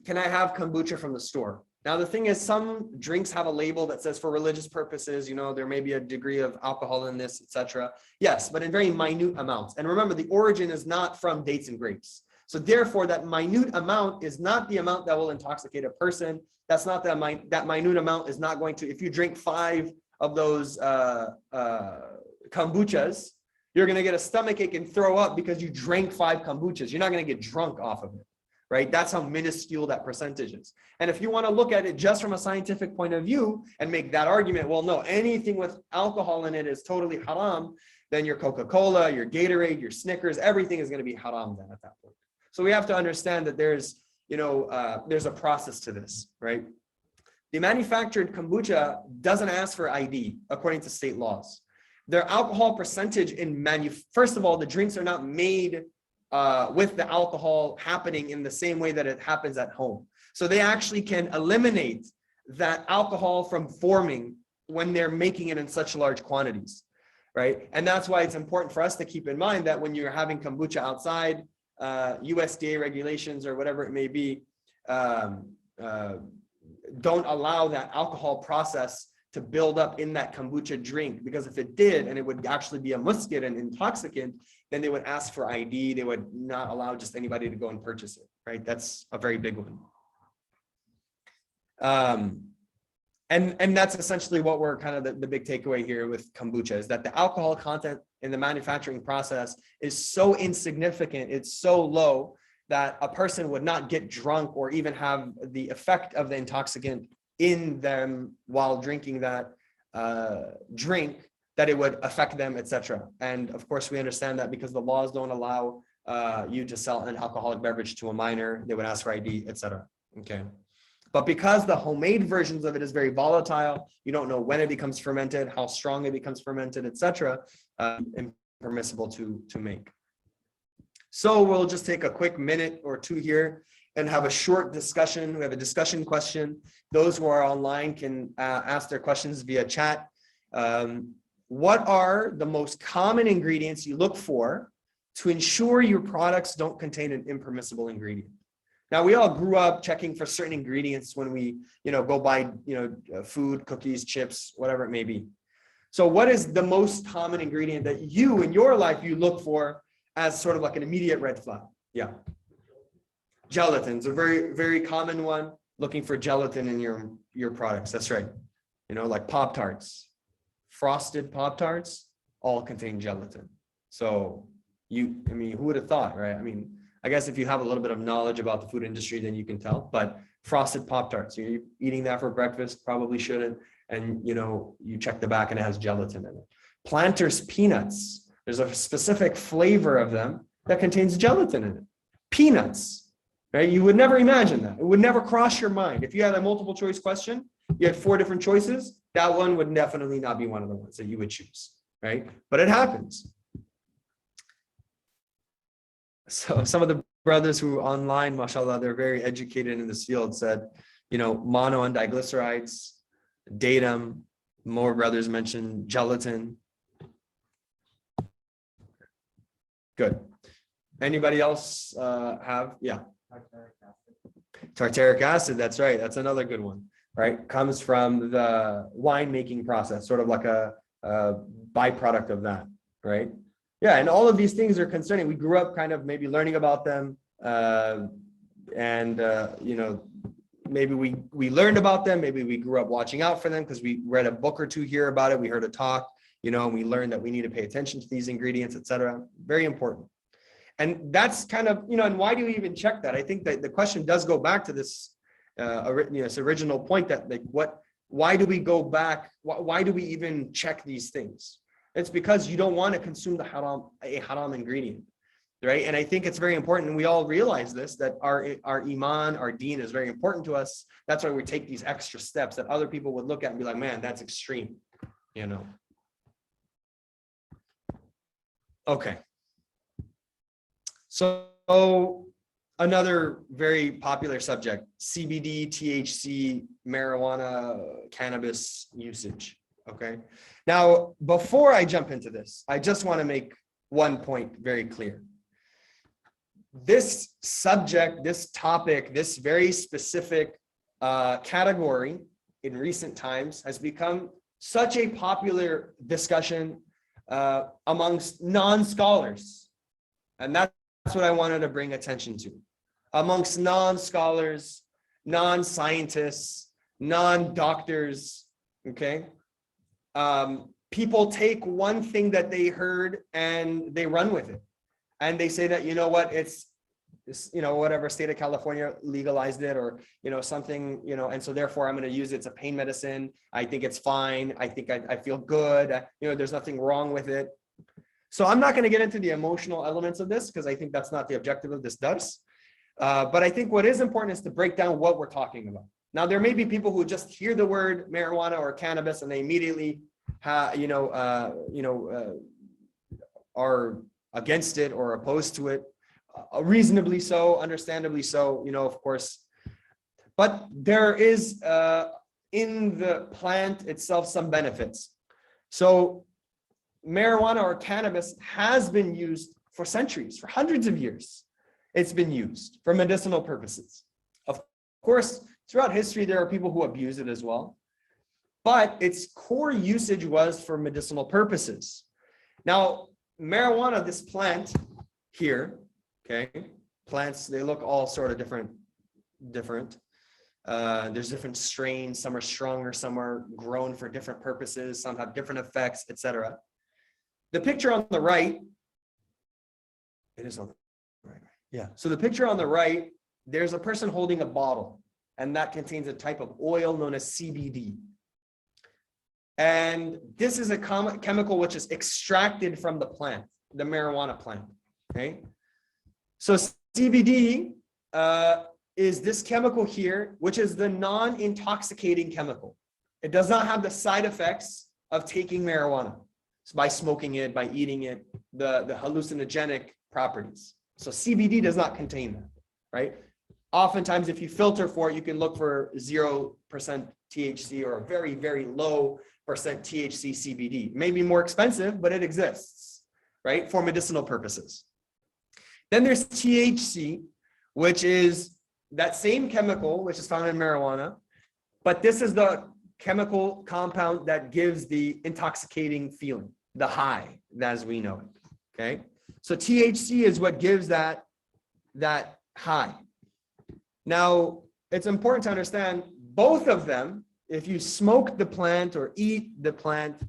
[SPEAKER 1] can I have kombucha from the store? Now, the thing is, some drinks have a label that says for religious purposes, there may be a degree of alcohol in this, etc. Yes, but in very minute amounts. And remember, the origin is not from dates and grapes. So therefore, that minute amount is not the amount that will intoxicate a person. That's not that minute amount is not going to, if you drink 5 of those kombuchas, you're going to get a stomachache and throw up because you drank 5 kombuchas. You're not going to get drunk off of it. Right? That's how minuscule that percentage is. And if you want to look at it just from a scientific point of view and make that argument, well, no, anything with alcohol in it is totally haram, then your Coca-Cola, your Gatorade, your Snickers, everything is going to be haram then at that point. So we have to understand that there's a process to this, right? The manufactured kombucha doesn't ask for ID according to state laws. Their alcohol percentage first of all, the drinks are not made with the alcohol happening in the same way that it happens at home. So they actually can eliminate that alcohol from forming when they're making it in such large quantities, right? And that's why it's important for us to keep in mind that when you're having kombucha outside, USDA regulations or whatever it may be, don't allow that alcohol process to build up in that kombucha drink, because if it did, and it would actually be a muskit and intoxicant, then they would ask for ID. They would not allow just anybody to go and purchase it, right? That's a very big one. And that's essentially what we're kind of the big takeaway here with kombucha, is that the alcohol content in the manufacturing process is so insignificant, it's so low that a person would not get drunk or even have the effect of the intoxicant in them while drinking that drink, that it would affect them, etc. And of course, we understand that because the laws don't allow you to sell an alcoholic beverage to a minor, they would ask for ID, etc. Okay. But because the homemade versions of it is very volatile, you don't know when it becomes fermented, how strong it becomes fermented, etc., impermissible to make. So we'll just take a quick minute or two here and have a short discussion. We have a discussion question. Those who are online can ask their questions via chat. What are the most common ingredients you look for to ensure your products don't contain an impermissible ingredient? Now, we all grew up checking for certain ingredients when we, go buy, food, cookies, chips, whatever it may be. So what is the most common ingredient that you in your life you look for as sort of like an immediate red flag? Yeah. Gelatin is a very, very common one. looking for gelatin in your products. That's right. You know, like Pop-Tarts, frosted Pop-Tarts all contain gelatin. So I mean, who would have thought, right? I mean, I guess if you have a little bit of knowledge about the food industry, then you can tell. But frosted Pop-Tarts, you're eating that for breakfast, probably shouldn't. And you know, you check the back and it has gelatin in it. Planters peanuts, there's a specific flavor of them that contains gelatin in it. Peanuts, right? You would never imagine that. It would never cross your mind. If you had a multiple choice question, you had 4 different choices, that one would definitely not be one of the ones that you would choose, right? But it happens. So some of the brothers who online, mashallah, they're very educated in this field, said, you know, mono and diglycerides, datum, more brothers mentioned gelatin. Good. Anybody else have? Yeah. Tartaric acid, that's right. That's another good one, right? Comes from the wine making process, sort of like a byproduct of that, right? Yeah, and all of these things are concerning. We grew up kind of maybe learning about them, you know, maybe we learned about them. Maybe we grew up watching out for them because we read a book or two here about it. We heard a talk, you know, and we learned that we need to pay attention to these ingredients, etc. Very important. And that's kind of, you know, and why do we even check that? I think that the question does go back to this, this original point that like, why do we go back? Why do we even check these things? It's because you don't want to consume a haram ingredient, right? And I think it's very important, and we all realize this, that our iman, our deen is very important to us. That's why we take these extra steps that other people would look at and be like, man, that's extreme, you know? Okay. So another very popular subject, CBD, THC, marijuana, cannabis usage, okay? Now, before I jump into this, I just want to make one point very clear. This subject, this topic, this very specific category in recent times has become such a popular discussion amongst non-scholars. And that's what I wanted to bring attention to. Amongst non-scholars, non-scientists, non-doctors, okay? People take one thing that they heard and they run with it. And they say that, you know what, it's you know, whatever state of California legalized it, or, you know, something, you know, and so therefore I'm going to use it. It's a pain medicine. I think it's fine. I think I feel good. You know, there's nothing wrong with it. So I'm not going to get into the emotional elements of this because I think that's not the objective of this dars. But I think what is important is to break down what we're talking about. Now, there may be people who just hear the word marijuana or cannabis and they immediately, are against it or opposed to it. Reasonably so, understandably so, you know, of course. But there is in the plant itself some benefits. So marijuana or cannabis has been used for centuries, for hundreds of years. It's been used for medicinal purposes. Of course, throughout history, there are people who abuse it as well. But its core usage was for medicinal purposes. Now, marijuana, this plant here, okay, plants, they look all sort of different. There's different strains. Some are stronger, some are grown for different purposes, some have different effects, etc. The picture on the right, it is on the right. Yeah. So the picture on the right, there's a person holding a bottle, and that contains a type of oil known as CBD. And this is a chemical which is extracted from the plant, the marijuana plant. Okay. So CBD is this chemical here, which is the non-intoxicating chemical. It does not have the side effects of taking marijuana. So by smoking it, by eating it, the hallucinogenic properties. So CBD does not contain that, right? Oftentimes, if you filter for it, you can look for 0% THC or a very, very low percent THC CBD. It may be more expensive, but it exists, right? For medicinal purposes. Then there's THC, which is that same chemical, which is found in marijuana, but this is the chemical compound that gives the intoxicating feeling, the high, as we know it, okay? So THC is what gives that high. Now, it's important to understand both of them, if you smoke the plant or eat the plant,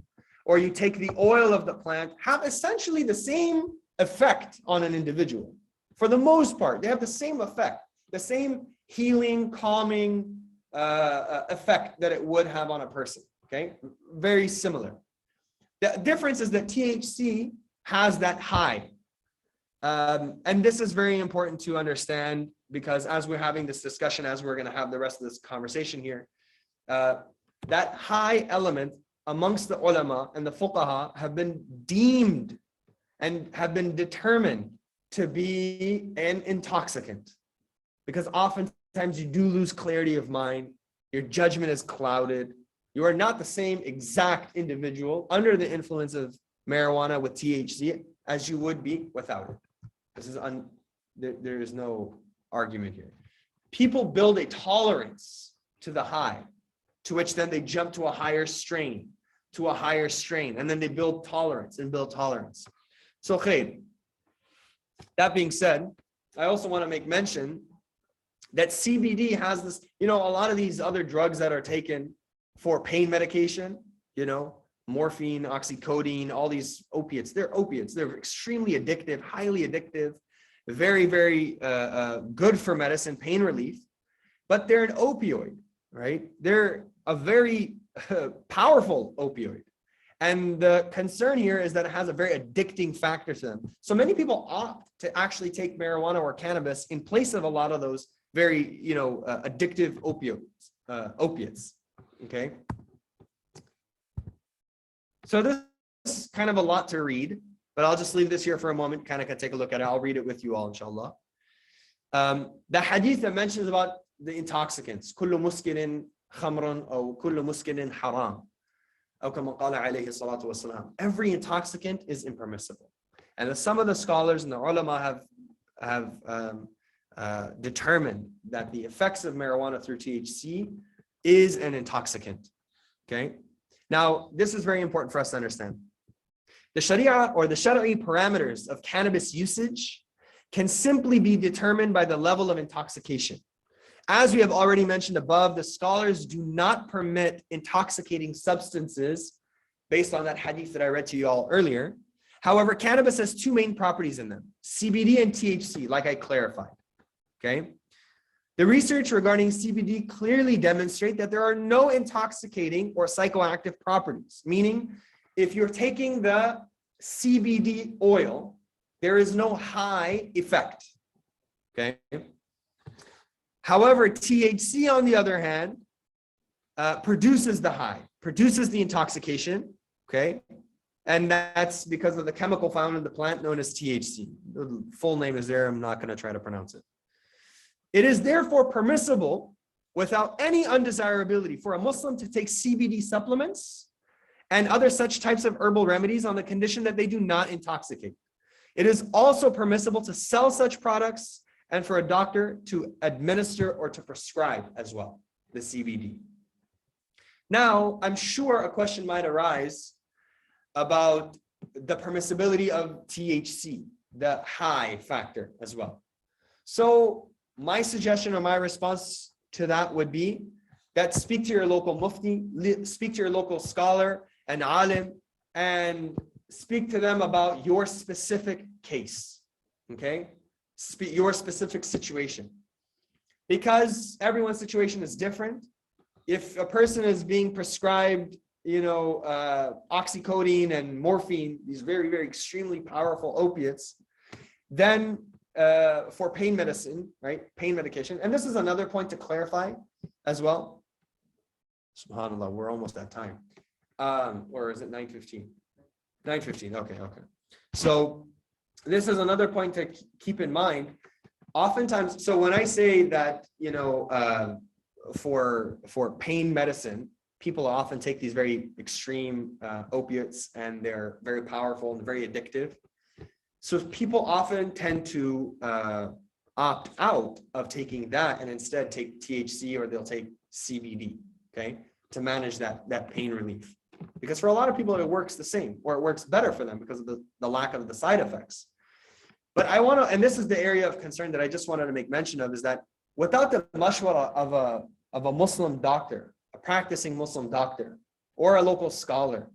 [SPEAKER 1] or you take the oil of the plant, have essentially the same effect on an individual. For the most part, they have the same effect, the same healing, calming effect that it would have on a person, okay? Very similar. The difference is that THC has that high. And this is very important to understand because as we're having this discussion, as we're going to have the rest of this conversation here, that high element amongst the ulama and the fuqaha have been deemed and have been determined to be an intoxicant. Because oftentimes you do lose clarity of mind, your judgment is clouded, you are not the same exact individual under the influence of marijuana with THC as you would be without it. This is there is no argument here. People build a tolerance to the high, to which then they jump to a higher strain, and then they build tolerance and build tolerance. So khair. That being said, I also want to make mention that CBD has this, a lot of these other drugs that are taken for pain medication, morphine, oxycodone, all these opiates, they're opiates. They're extremely addictive, highly addictive, very, very good for medicine, pain relief, but they're an opioid, right? They're a very powerful opioid. And the concern here is that it has a very addicting factor to them. So many people opt to actually take marijuana or cannabis in place of a lot of those very, addictive opiates. Okay. So this is kind of a lot to read, but I'll just leave this here for a moment, kind of take a look at it. I'll read it with you all, inshallah. The hadith that mentions about the intoxicants, kullu muskirin khamrun or kullu muskirin haram. Every intoxicant is impermissible. And some of the scholars and the ulama have determined that the effects of marijuana through THC is an intoxicant. Okay. Now, this is very important for us to understand. The Sharia or the Shari'i parameters of cannabis usage can simply be determined by the level of intoxication. As we have already mentioned above, the scholars do not permit intoxicating substances based on that hadith that I read to you all earlier. However, cannabis has two main properties in them, CBD and THC, like I clarified, okay? The research regarding CBD clearly demonstrate that there are no intoxicating or psychoactive properties, meaning if you're taking the CBD oil, there is no high effect, okay? However, THC, on the other hand, produces the high, produces the intoxication, okay? And that's because of the chemical found in the plant known as THC. The full name is there. I'm not going to try to pronounce it. It is therefore permissible, without any undesirability, for a Muslim to take CBD supplements and other such types of herbal remedies on the condition that they do not intoxicate. It is also permissible to sell such products and for a doctor to administer or to prescribe as well, the CBD. Now, I'm sure a question might arise about the permissibility of THC, the high factor as well. So my suggestion or my response to that would be that speak to your local mufti, speak to your local scholar and alim, and speak to them about your specific case, okay? Your specific situation, because everyone's situation is different. If a person is being prescribed, oxycodone and morphine, these very, very extremely powerful opiates, then for pain medicine, right? Pain medication. And this is another point to clarify as well. SubhanAllah, we're almost at time. Or is it 9:15? 9:15, okay. So this is another point to keep in mind. Oftentimes, so when I say that, for pain medicine, people often take these very extreme opiates, and they're very powerful and very addictive. So people often tend to opt out of taking that and instead take THC, or they'll take CBD, okay, to manage that pain relief. Because for a lot of people, it works the same, or it works better for them because of the lack of the side effects. But I want to, and this is the area of concern that I just wanted to make mention of, is that without the mashwara of a Muslim doctor, a practicing Muslim doctor, or a local scholar,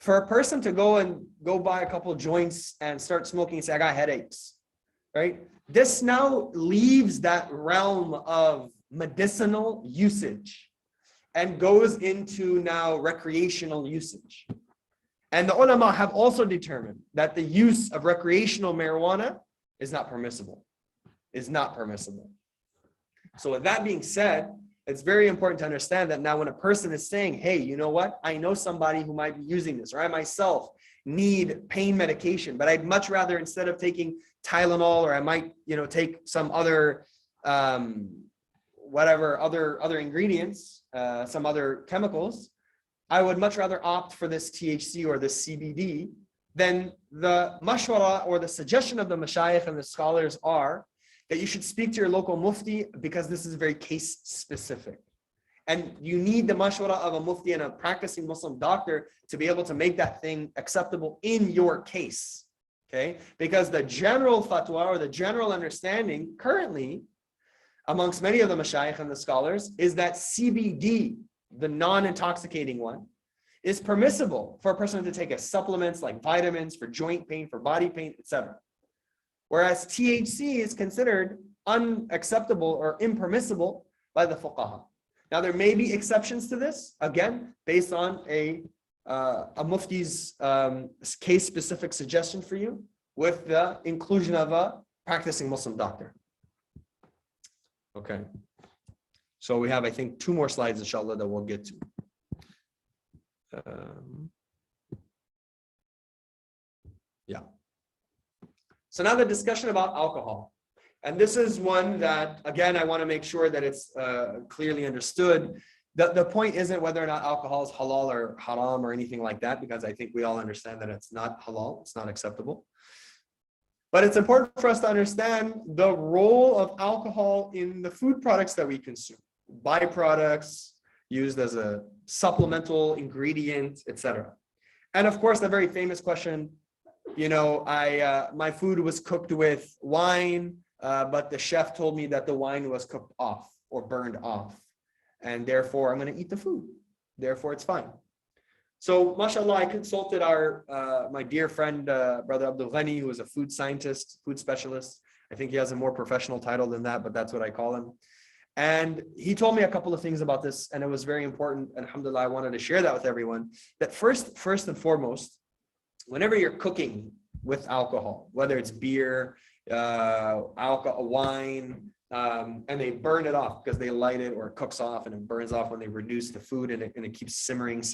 [SPEAKER 1] for a person to go buy a couple joints and start smoking and say, I got headaches, right? This now leaves that realm of medicinal usage and goes into now recreational usage. And the ulama have also determined that the use of recreational marijuana is not permissible. So with that being said, it's very important to understand that now when a person is saying, hey, you know what? I know somebody who might be using this, or I myself need pain medication, but I'd much rather, instead of taking Tylenol, or I might, take some other, other ingredients, some other chemicals, I would much rather opt for this THC or this CBD. Then the mashwara, or the suggestion of the mashayikh and the scholars, are that you should speak to your local mufti, because this is very case specific. And you need the mashwara of a mufti and a practicing Muslim doctor to be able to make that thing acceptable in your case. Okay? Because the general fatwa, or the general understanding currently amongst many of the mashayikh and the scholars, is that CBD, the non-intoxicating one, is permissible for a person to take as supplements like vitamins for joint pain, for body pain, etc. Whereas THC is considered unacceptable or impermissible by the fuqaha. Now, there may be exceptions to this, again, based on a mufti's case-specific suggestion for you, with the inclusion of a practicing Muslim doctor. Okay. So we have, I think, 2 more slides, inshallah, that we'll get to. Yeah. So now the discussion about alcohol. And this is one that, again, I want to make sure that it's clearly understood. The point isn't whether or not alcohol is halal or haram or anything like that, because I think we all understand that it's not halal, it's not acceptable. But it's important for us to understand the role of alcohol in the food products that we consume, byproducts used as a supplemental ingredient, etc. And of course, the very famous question, my food was cooked with wine, but the chef told me that the wine was cooked off or burned off, and therefore I'm going to eat the food. Therefore, it's fine. So, mashallah, I consulted my dear friend, Brother Abdul Ghani, who is a food scientist, food specialist. I think he has a more professional title than that, but that's what I call him. And he told me a couple of things about this, and it was very important. And alhamdulillah, I wanted to share that with everyone. That first and foremost, whenever you're cooking with alcohol, whether it's beer, alcohol, wine, and they burn it off because they light it, or it cooks off and it burns off when they reduce the food, and it keeps simmering,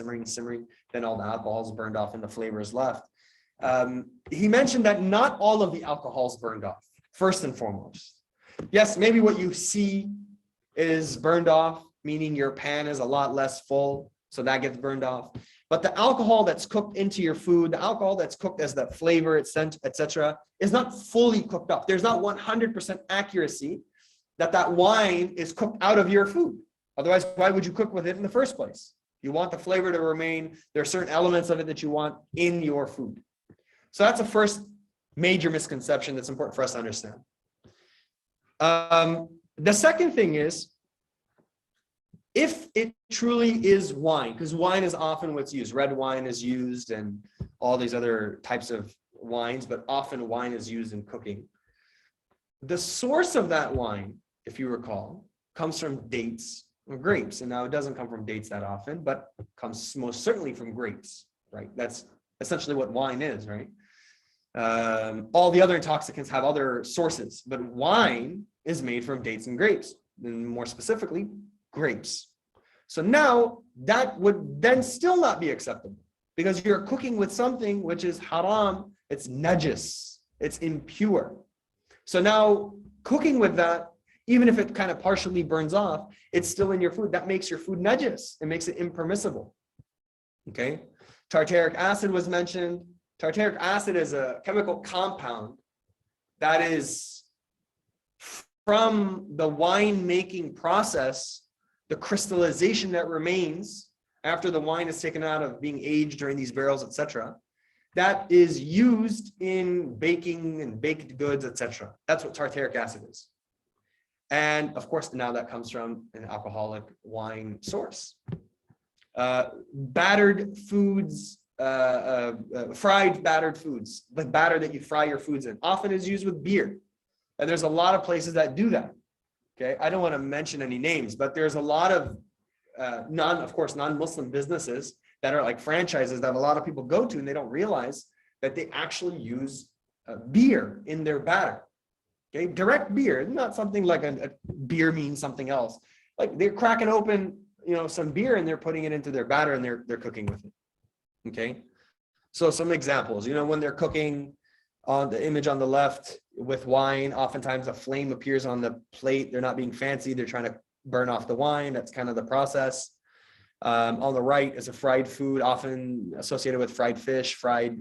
[SPEAKER 1] then all the alcohol is burned off and the flavor is left. He mentioned that not all of the alcohol is burned off, first and foremost. Yes, maybe what you see is burned off, meaning your pan is a lot less full, so that gets burned off. But the alcohol that's cooked into your food, the alcohol that's cooked as the flavor, etc., is not fully cooked up. There's not 100% accuracy that wine is cooked out of your food. Otherwise, why would you cook with it in the first place? You want the flavor to remain. There are certain elements of it that you want in your food. So that's a first major misconception that's important for us to understand. The second thing is, if it truly is wine, because wine is often what's used, red wine is used and all these other types of wines, but often wine is used in cooking. The source of that wine, if you recall, comes from dates or grapes. And now it doesn't come from dates that often, but comes most certainly from grapes, right? That's essentially what wine is, right? All the other intoxicants have other sources, but wine is made from dates and grapes, and more specifically, grapes. So now that would then still not be acceptable, because you're cooking with something which is haram, it's najis, it's impure. So now cooking with that, even if it kind of partially burns off, it's still in your food. That makes your food najis. It makes it impermissible. Okay. Tartaric acid was mentioned. Tartaric acid is a chemical compound that is from the wine making process, the crystallization that remains after the wine is taken out of being aged during these barrels, etc., that is used in baking and baked goods, etc. That's what tartaric acid is. And of course, now that comes from an alcoholic wine source. Battered foods, fried battered foods, the batter that you fry your foods in, often is used with beer. And there's a lot of places that do that. Okay, I don't want to mention any names, but there's a lot of non-Muslim businesses that are like franchises that a lot of people go to, and they don't realize that they actually use beer in their batter. Okay, direct beer, not something like a beer means something else. Like they're cracking open, some beer, and they're putting it into their batter, and they're cooking with it. Okay, so some examples. When they're cooking, on the image on the left with wine, oftentimes a flame appears on the plate. They're not being fancy. They're trying to burn off the wine. That's kind of the process. On the right is a fried food, often associated with fried fish, fried,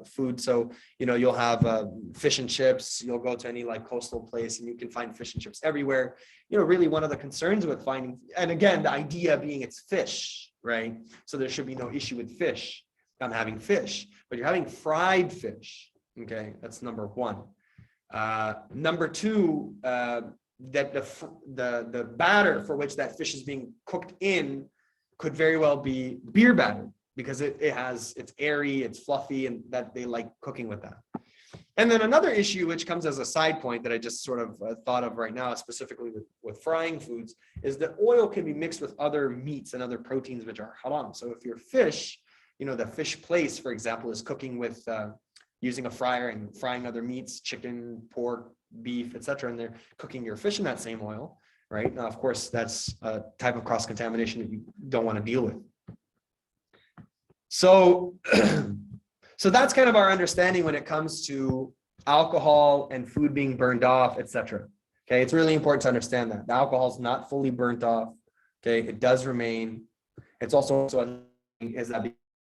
[SPEAKER 1] food. So, you'll have fish and chips. You'll go to any like coastal place and you can find fish and chips everywhere. Really one of the concerns with finding, and again, the idea being it's fish, right? So there should be no issue with fish. I'm having fish, but you're having fried fish. Okay, that's number one. Number two, that the batter for which that fish is being cooked in could very well be beer batter, because it's airy, it's fluffy, and that they like cooking with that. And then another issue, which comes as a side point that I just sort of thought of right now, specifically with frying foods, is that oil can be mixed with other meats and other proteins which are haram. So if your fish, the fish place, for example, is cooking with using a fryer and frying other meats, chicken, pork, beef, etc., and they're cooking your fish in that same oil, right? Now, of course, that's a type of cross-contamination that you don't want to deal with. So, so that's kind of our understanding when it comes to alcohol and food being burned off, etc. Okay, it's really important to understand that the alcohol is not fully burnt off. Okay, it does remain. It's also is that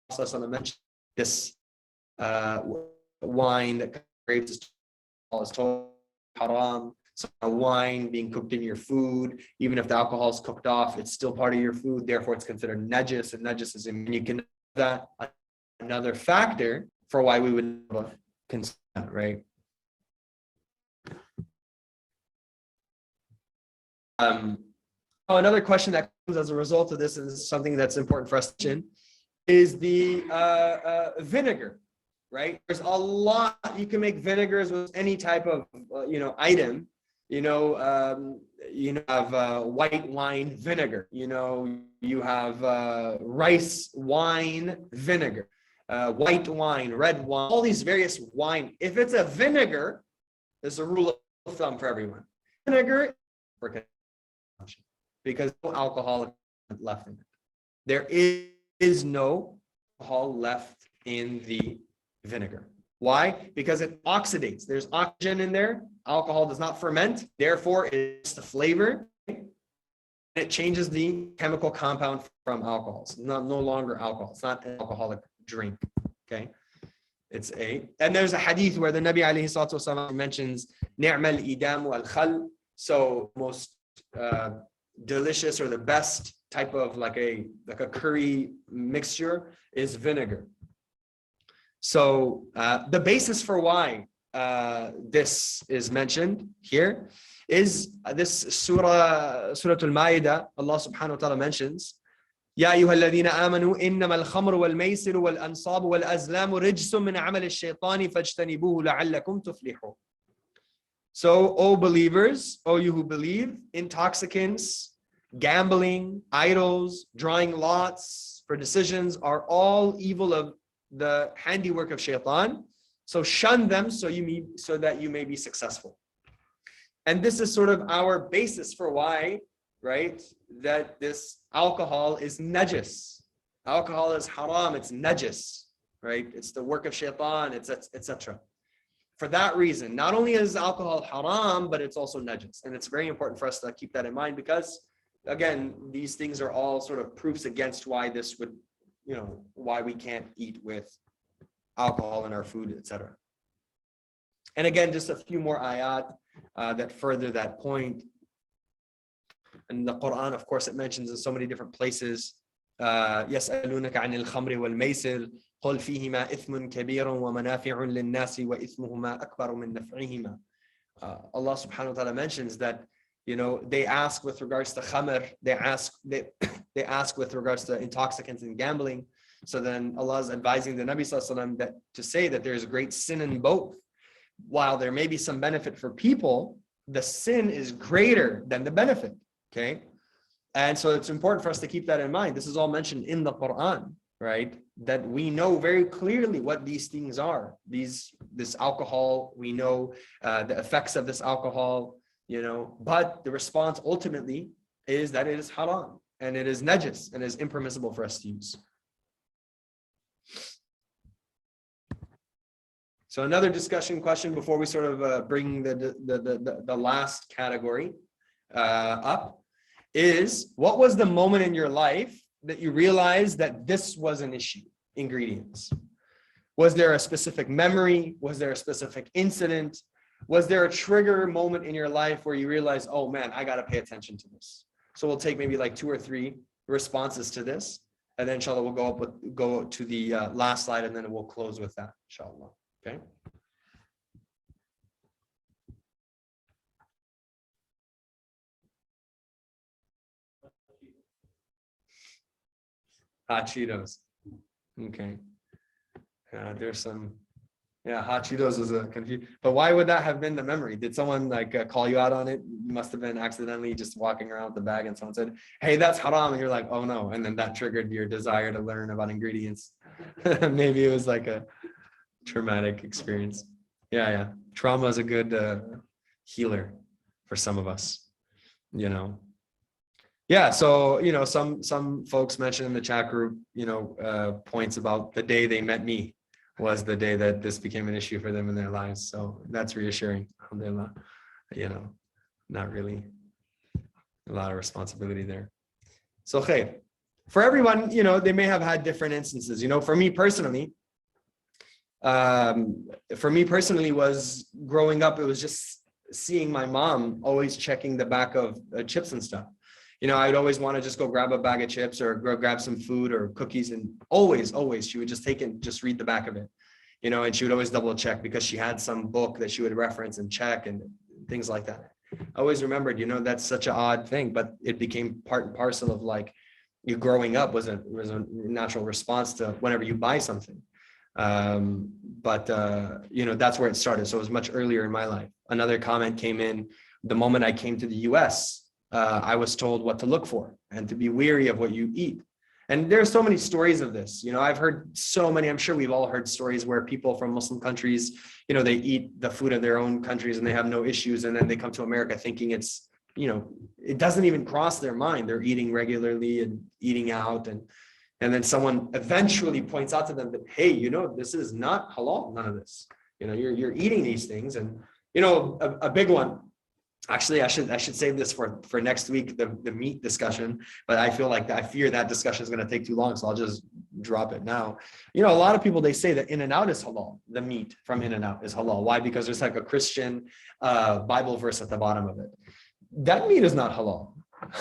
[SPEAKER 1] process on the mention this wine that creates is totally haram. So a wine being cooked in your food, even if the alcohol is cooked off, it's still part of your food. Therefore, it's considered najis, and najis is in. You can that another factor for why we would consider that, right? Another question that comes as a result of this, and this is something that's important for us to mention, is the vinegar. Right? There's a lot you can make vinegars with any type of item. You have white wine vinegar. You have rice wine vinegar, white wine, red wine. All these various wine. If it's a vinegar, there's a rule of thumb for everyone. Vinegar for consumption, because no alcohol left in it. There is no alcohol left in the vinegar. Why? Because it oxidates. There's oxygen in there. Alcohol does not ferment. Therefore, it's the flavor. It changes the chemical compound from alcohol. It's no longer alcohol. It's not an alcoholic drink. Okay. And there's a hadith where the Nabi alayhi salatu wasalam mentions ni'mal idam wal khal. So most delicious or the best type of like a curry mixture is vinegar. So the basis for why this is mentioned here is this Surah Al-Ma'idah. Allah subhanahu wa ta'ala mentions, يا أيها الذين آمنوا إنما الخمر والميسر والأنصاب والأزلام رجس من عمل الشيطان فاجتنبوه لعلكم تفلحون. So, O believers, O you who believe, intoxicants, gambling, idols, drawing lots for decisions are all evil of the handiwork of shaitan. So shun them so that you may be successful. And this is sort of our basis for why, right, that this alcohol is najis. Alcohol is haram, it's najis, right? It's the work of shaitan, etc. For that reason, not only is alcohol haram, but it's also najis. And it's very important for us to keep that in mind because, again, these things are all sort of proofs against why this would, why we can't eat with alcohol in our food, etc. And again, just a few more ayat that further that point. In the Quran, of course, it mentions in so many different places, يَسْأَلُونَكَ عَنِ الْخَمْرِ وَالْمَيْسِرِ قُلْ فِيهِمَا إِثْمٌ كَبِيرٌ وَمَنَافِعٌ لِلنَّاسِ وَإِثْمُهُمَا أَكْبَرُ مِنْ نَفْعِهِمَا. Allah subhanahu wa ta'ala mentions that They ask with regards to khamr, they ask with regards to intoxicants and gambling. So then Allah is advising the Nabi Sallallahu Alaihi Wasallam that to say that there's great sin in both. While there may be some benefit for people, the sin is greater than the benefit. Okay. And so it's important for us to keep that in mind. This is all mentioned in the Quran, right? That we know very clearly what these things are. This alcohol, we know the effects of this alcohol, but the response ultimately is that it is haram and it is najis and is impermissible for us to use. So another discussion question before we sort of bring the last category up is, what was the moment in your life that you realized that this was an issue, ingredients? Was there a specific memory? Was there a specific incident? Was there a trigger moment in your life where you realized, oh man, I got to pay attention to this? So we'll take maybe like 2 or 3 responses to this. And then inshallah, we'll go to the last slide and then we'll close with that, inshallah. Okay. Hot Cheetos. Okay. There's some. Yeah, hot Cheetos is a confused. But why would that have been the memory? Did someone call you out on it? You must have been accidentally just walking around with the bag and someone said, hey, that's haram. And you're like, oh no. And then that triggered your desire to learn about ingredients. Maybe it was like a traumatic experience. Yeah. Trauma is a good healer for some of us, Yeah, so, some folks mentioned in the chat group, points about the day they met me was the day that this became an issue for them in their lives. So that's reassuring. Alhamdulillah, not really a lot of responsibility there. So khair. For everyone, they may have had different instances. For me personally, was growing up, it was just seeing my mom always checking the back of chips and stuff. I'd always want to just go grab a bag of chips or go grab some food or cookies, and always she would just take it, just read the back of it, and she would always double check because she had some book that she would reference and check and things like that. I always remembered, that's such an odd thing, but it became part and parcel of you growing up was a natural response to whenever you buy something. But that's where it started. So it was much earlier in my life. Another comment came in the moment I came to the US. I was told what to look for and to be wary of what you eat. And there are so many stories of this. I've heard so many, I'm sure we've all heard stories where people from Muslim countries, they eat the food of their own countries and they have no issues. And then they come to America thinking it's, it doesn't even cross their mind. They're eating regularly and eating out. And then someone eventually points out to them that, hey, this is not halal, none of this. You're eating these things. And, a big one. Actually, I should save this for next week, the meat discussion, but I fear that discussion is going to take too long, so I'll just drop it now. A lot of people, they say that In-N-Out is halal. The meat from In-N-Out is halal. Why? Because there's like a Christian Bible verse at the bottom of it. That meat is not halal.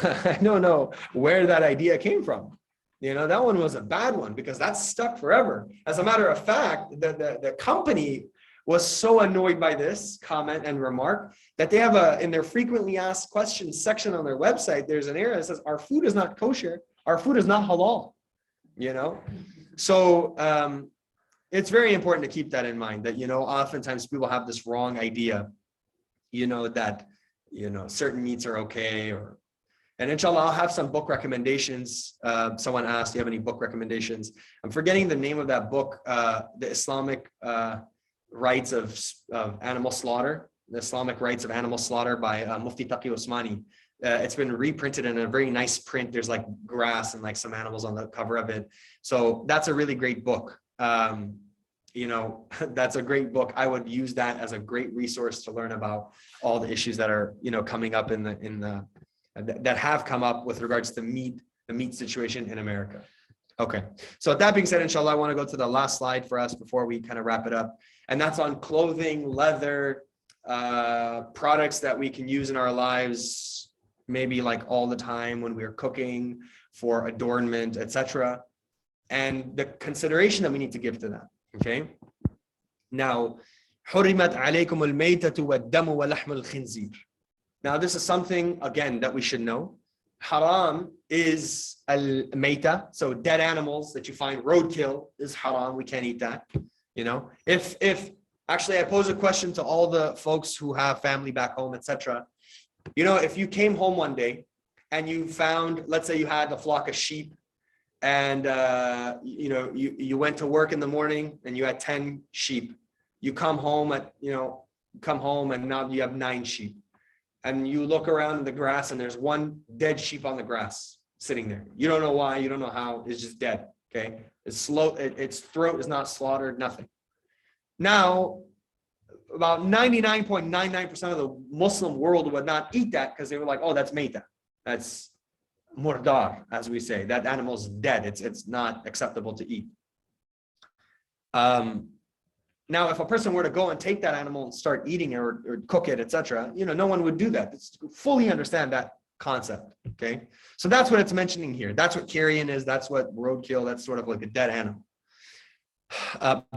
[SPEAKER 1] I don't know where that idea came from. That one was a bad one because that's stuck forever. As a matter of fact, the company was so annoyed by this comment and remark that they have in their frequently asked questions section on their website, there's an area that says, our food is not kosher, our food is not halal, So it's very important to keep that in mind, that, oftentimes people have this wrong idea, that, certain meats are okay, and inshallah, I'll have some book recommendations. Someone asked, do you have any book recommendations? I'm forgetting the name of that book, the Islamic rights of animal slaughter, the Islamic rights of animal slaughter by Mufti Taqi Osmani. It's been reprinted in a very nice print. There's like grass and some animals on the cover of it. So that's a really great book. That's a great book. I would use that as a great resource to learn about all the issues that are, coming up that have come up with regards to the meat situation in America. Okay, so with that being said, inshallah, I want to go to the last slide for us before we kind of wrap it up. And that's on clothing, leather, products that we can use in our lives, maybe all the time when we're cooking, for adornment, etc. And the consideration that we need to give to that, okay? Now, حُرِّمَتْ عَلَيْكُمُ الْمَيْتَةُ وَالدَّمُ وَلَحْمُ الْخِنْزِيرِ. Now, this is something, again, that we should know. Haram is al-mayta, so dead animals that you find, roadkill is haram. We can't eat that. If actually, I pose a question to all the folks who have family back home, etc. If you came home one day and you found, let's say you had a flock of sheep, and you went to work in the morning and you had 10 sheep. You come home and now you have 9 sheep. And you look around in the grass and there's one dead sheep on the grass sitting there. You don't know why, you don't know how, it's just dead. Okay. Its throat is not slaughtered, nothing. Now, about 99.99% of the Muslim world would not eat that because they were like, oh, that's mayta. That's murdar, as we say. That animal's dead. It's not acceptable to eat. Now, if a person were to go and take that animal and start eating it or cook it, etc., no one would do that. It's fully understand that concept. Okay, so that's what it's mentioning here. That's what carrion is. That's what roadkill. That's sort of like a dead animal.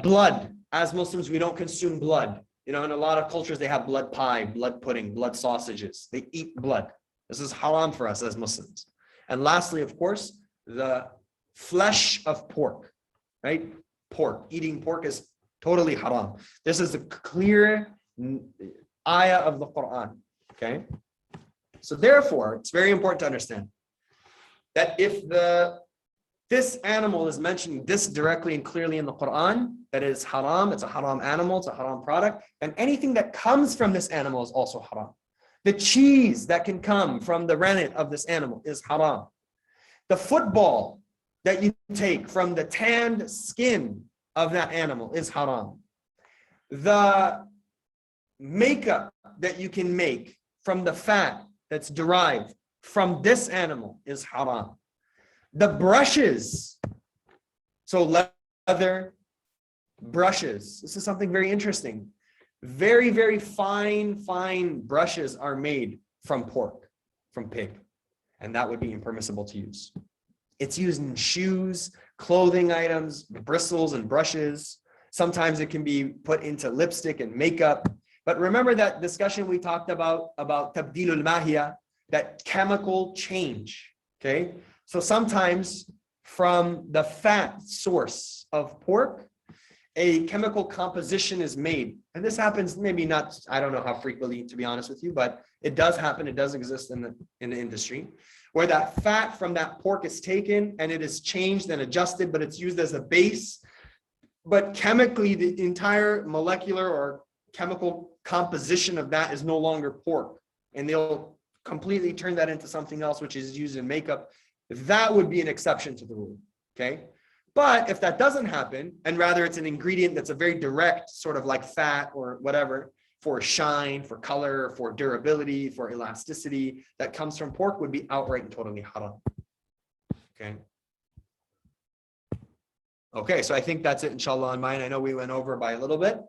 [SPEAKER 1] Blood. As Muslims, we don't consume blood. In a lot of cultures, they have blood pie, blood pudding, blood sausages. They eat blood. This is haram for us as Muslims. And lastly, of course, the flesh of pork, right? Pork. Eating pork is totally haram. This is a clear ayah of the Quran. Okay. So therefore, it's very important to understand that if this animal is mentioned this directly and clearly in the Quran, that is haram, it's a haram animal, it's a haram product, and anything that comes from this animal is also haram. The cheese that can come from the rennet of this animal is haram. The football that you take from the tanned skin of that animal is haram. The makeup that you can make from the fat that's derived from this animal is haram. The brushes, so leather brushes, this is something very interesting. Very, very fine brushes are made from pork, from pig, and that would be impermissible to use. It's used in shoes, clothing items, bristles and brushes. Sometimes it can be put into lipstick and makeup. But remember that discussion we talked about tabdilul mahiyya, that chemical change, okay? So sometimes from the fat source of pork, a chemical composition is made. And this happens maybe not, I don't know how frequently, to be honest with you, but it does happen. It does exist in the industry, where that fat from that pork is taken and it is changed and adjusted, but it's used as a base. But chemically, the entire molecular or chemical composition of that is no longer pork. And they'll completely turn that into something else, which is used in makeup. That would be an exception to the rule, okay? But if that doesn't happen, and rather it's an ingredient that's a very direct, sort of like fat or whatever, for shine, for color, for durability, for elasticity, that comes from pork, would be outright and totally haram. Okay, so I think that's it, inshallah, on mine. I know we went over by a little bit.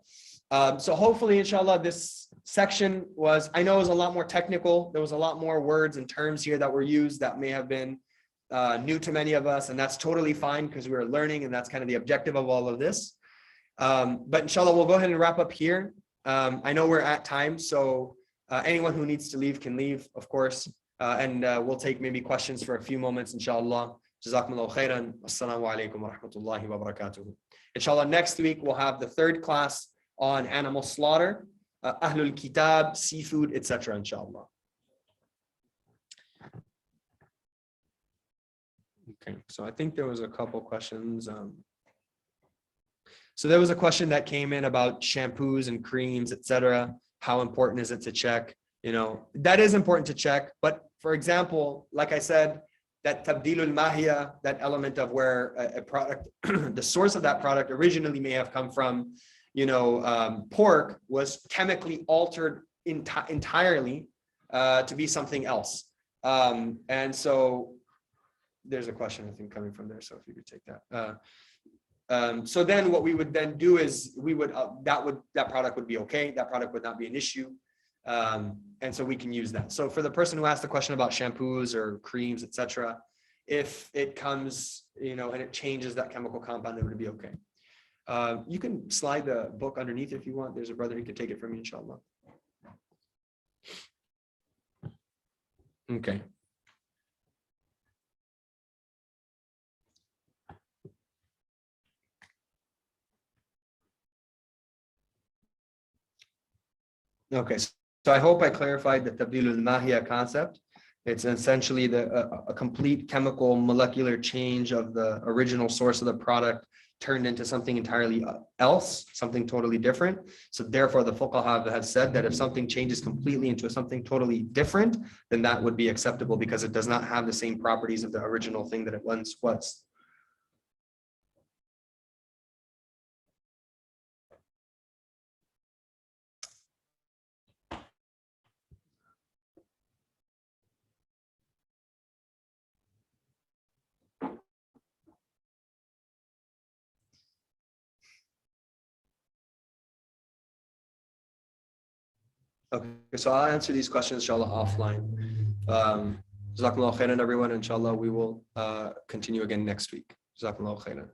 [SPEAKER 1] So hopefully, inshallah, this section was, I know it was a lot more technical. There was a lot more words and terms here that were used that may have been new to many of us, and that's totally fine because we were learning, and that's kind of the objective of all of this. But inshallah, we'll go ahead and wrap up here. I know we're at time, so anyone who needs to leave can leave, of course, and we'll take maybe questions for a few moments, inshallah. Jazakumullahu khairan. Assalamu alaikum wa rahmatullahi wa barakatuh. Inshallah, next week we'll have the third class on animal slaughter, Ahlul Kitab, seafood, etc. inshallah. Okay, so I think there was a couple questions. So there was a question that came in about shampoos and creams, etc. How important is it to check? That is important to check. But for example, like I said, that tabdilul mahiyya, that element of where a product, the source of that product originally may have come from, pork, was chemically altered entirely to be something else. And so there's a question, I think, coming from there. So if you could take that. So then what we would then do is we would, that product would be okay. That product would not be an issue. And so we can use that. So for the person who asked the question about shampoos or creams, etc., if it comes, and it changes that chemical compound, it would be okay. You can slide the book underneath if you want. There's a brother who can take it from you, inshallah. Okay. Okay, so I hope I clarified the tabdil al-mahiya concept. It's essentially a complete chemical molecular change of the original source of the product turned into something entirely else, something totally different. So therefore, the fuqaha have said that if something changes completely into something totally different, then that would be acceptable because it does not have the same properties of the original thing that it once was. Okay, so I'll answer these questions, inshallah, offline. Jazakallahu khairan, everyone. Inshallah, we will continue again next week. Jazakallahu khairan.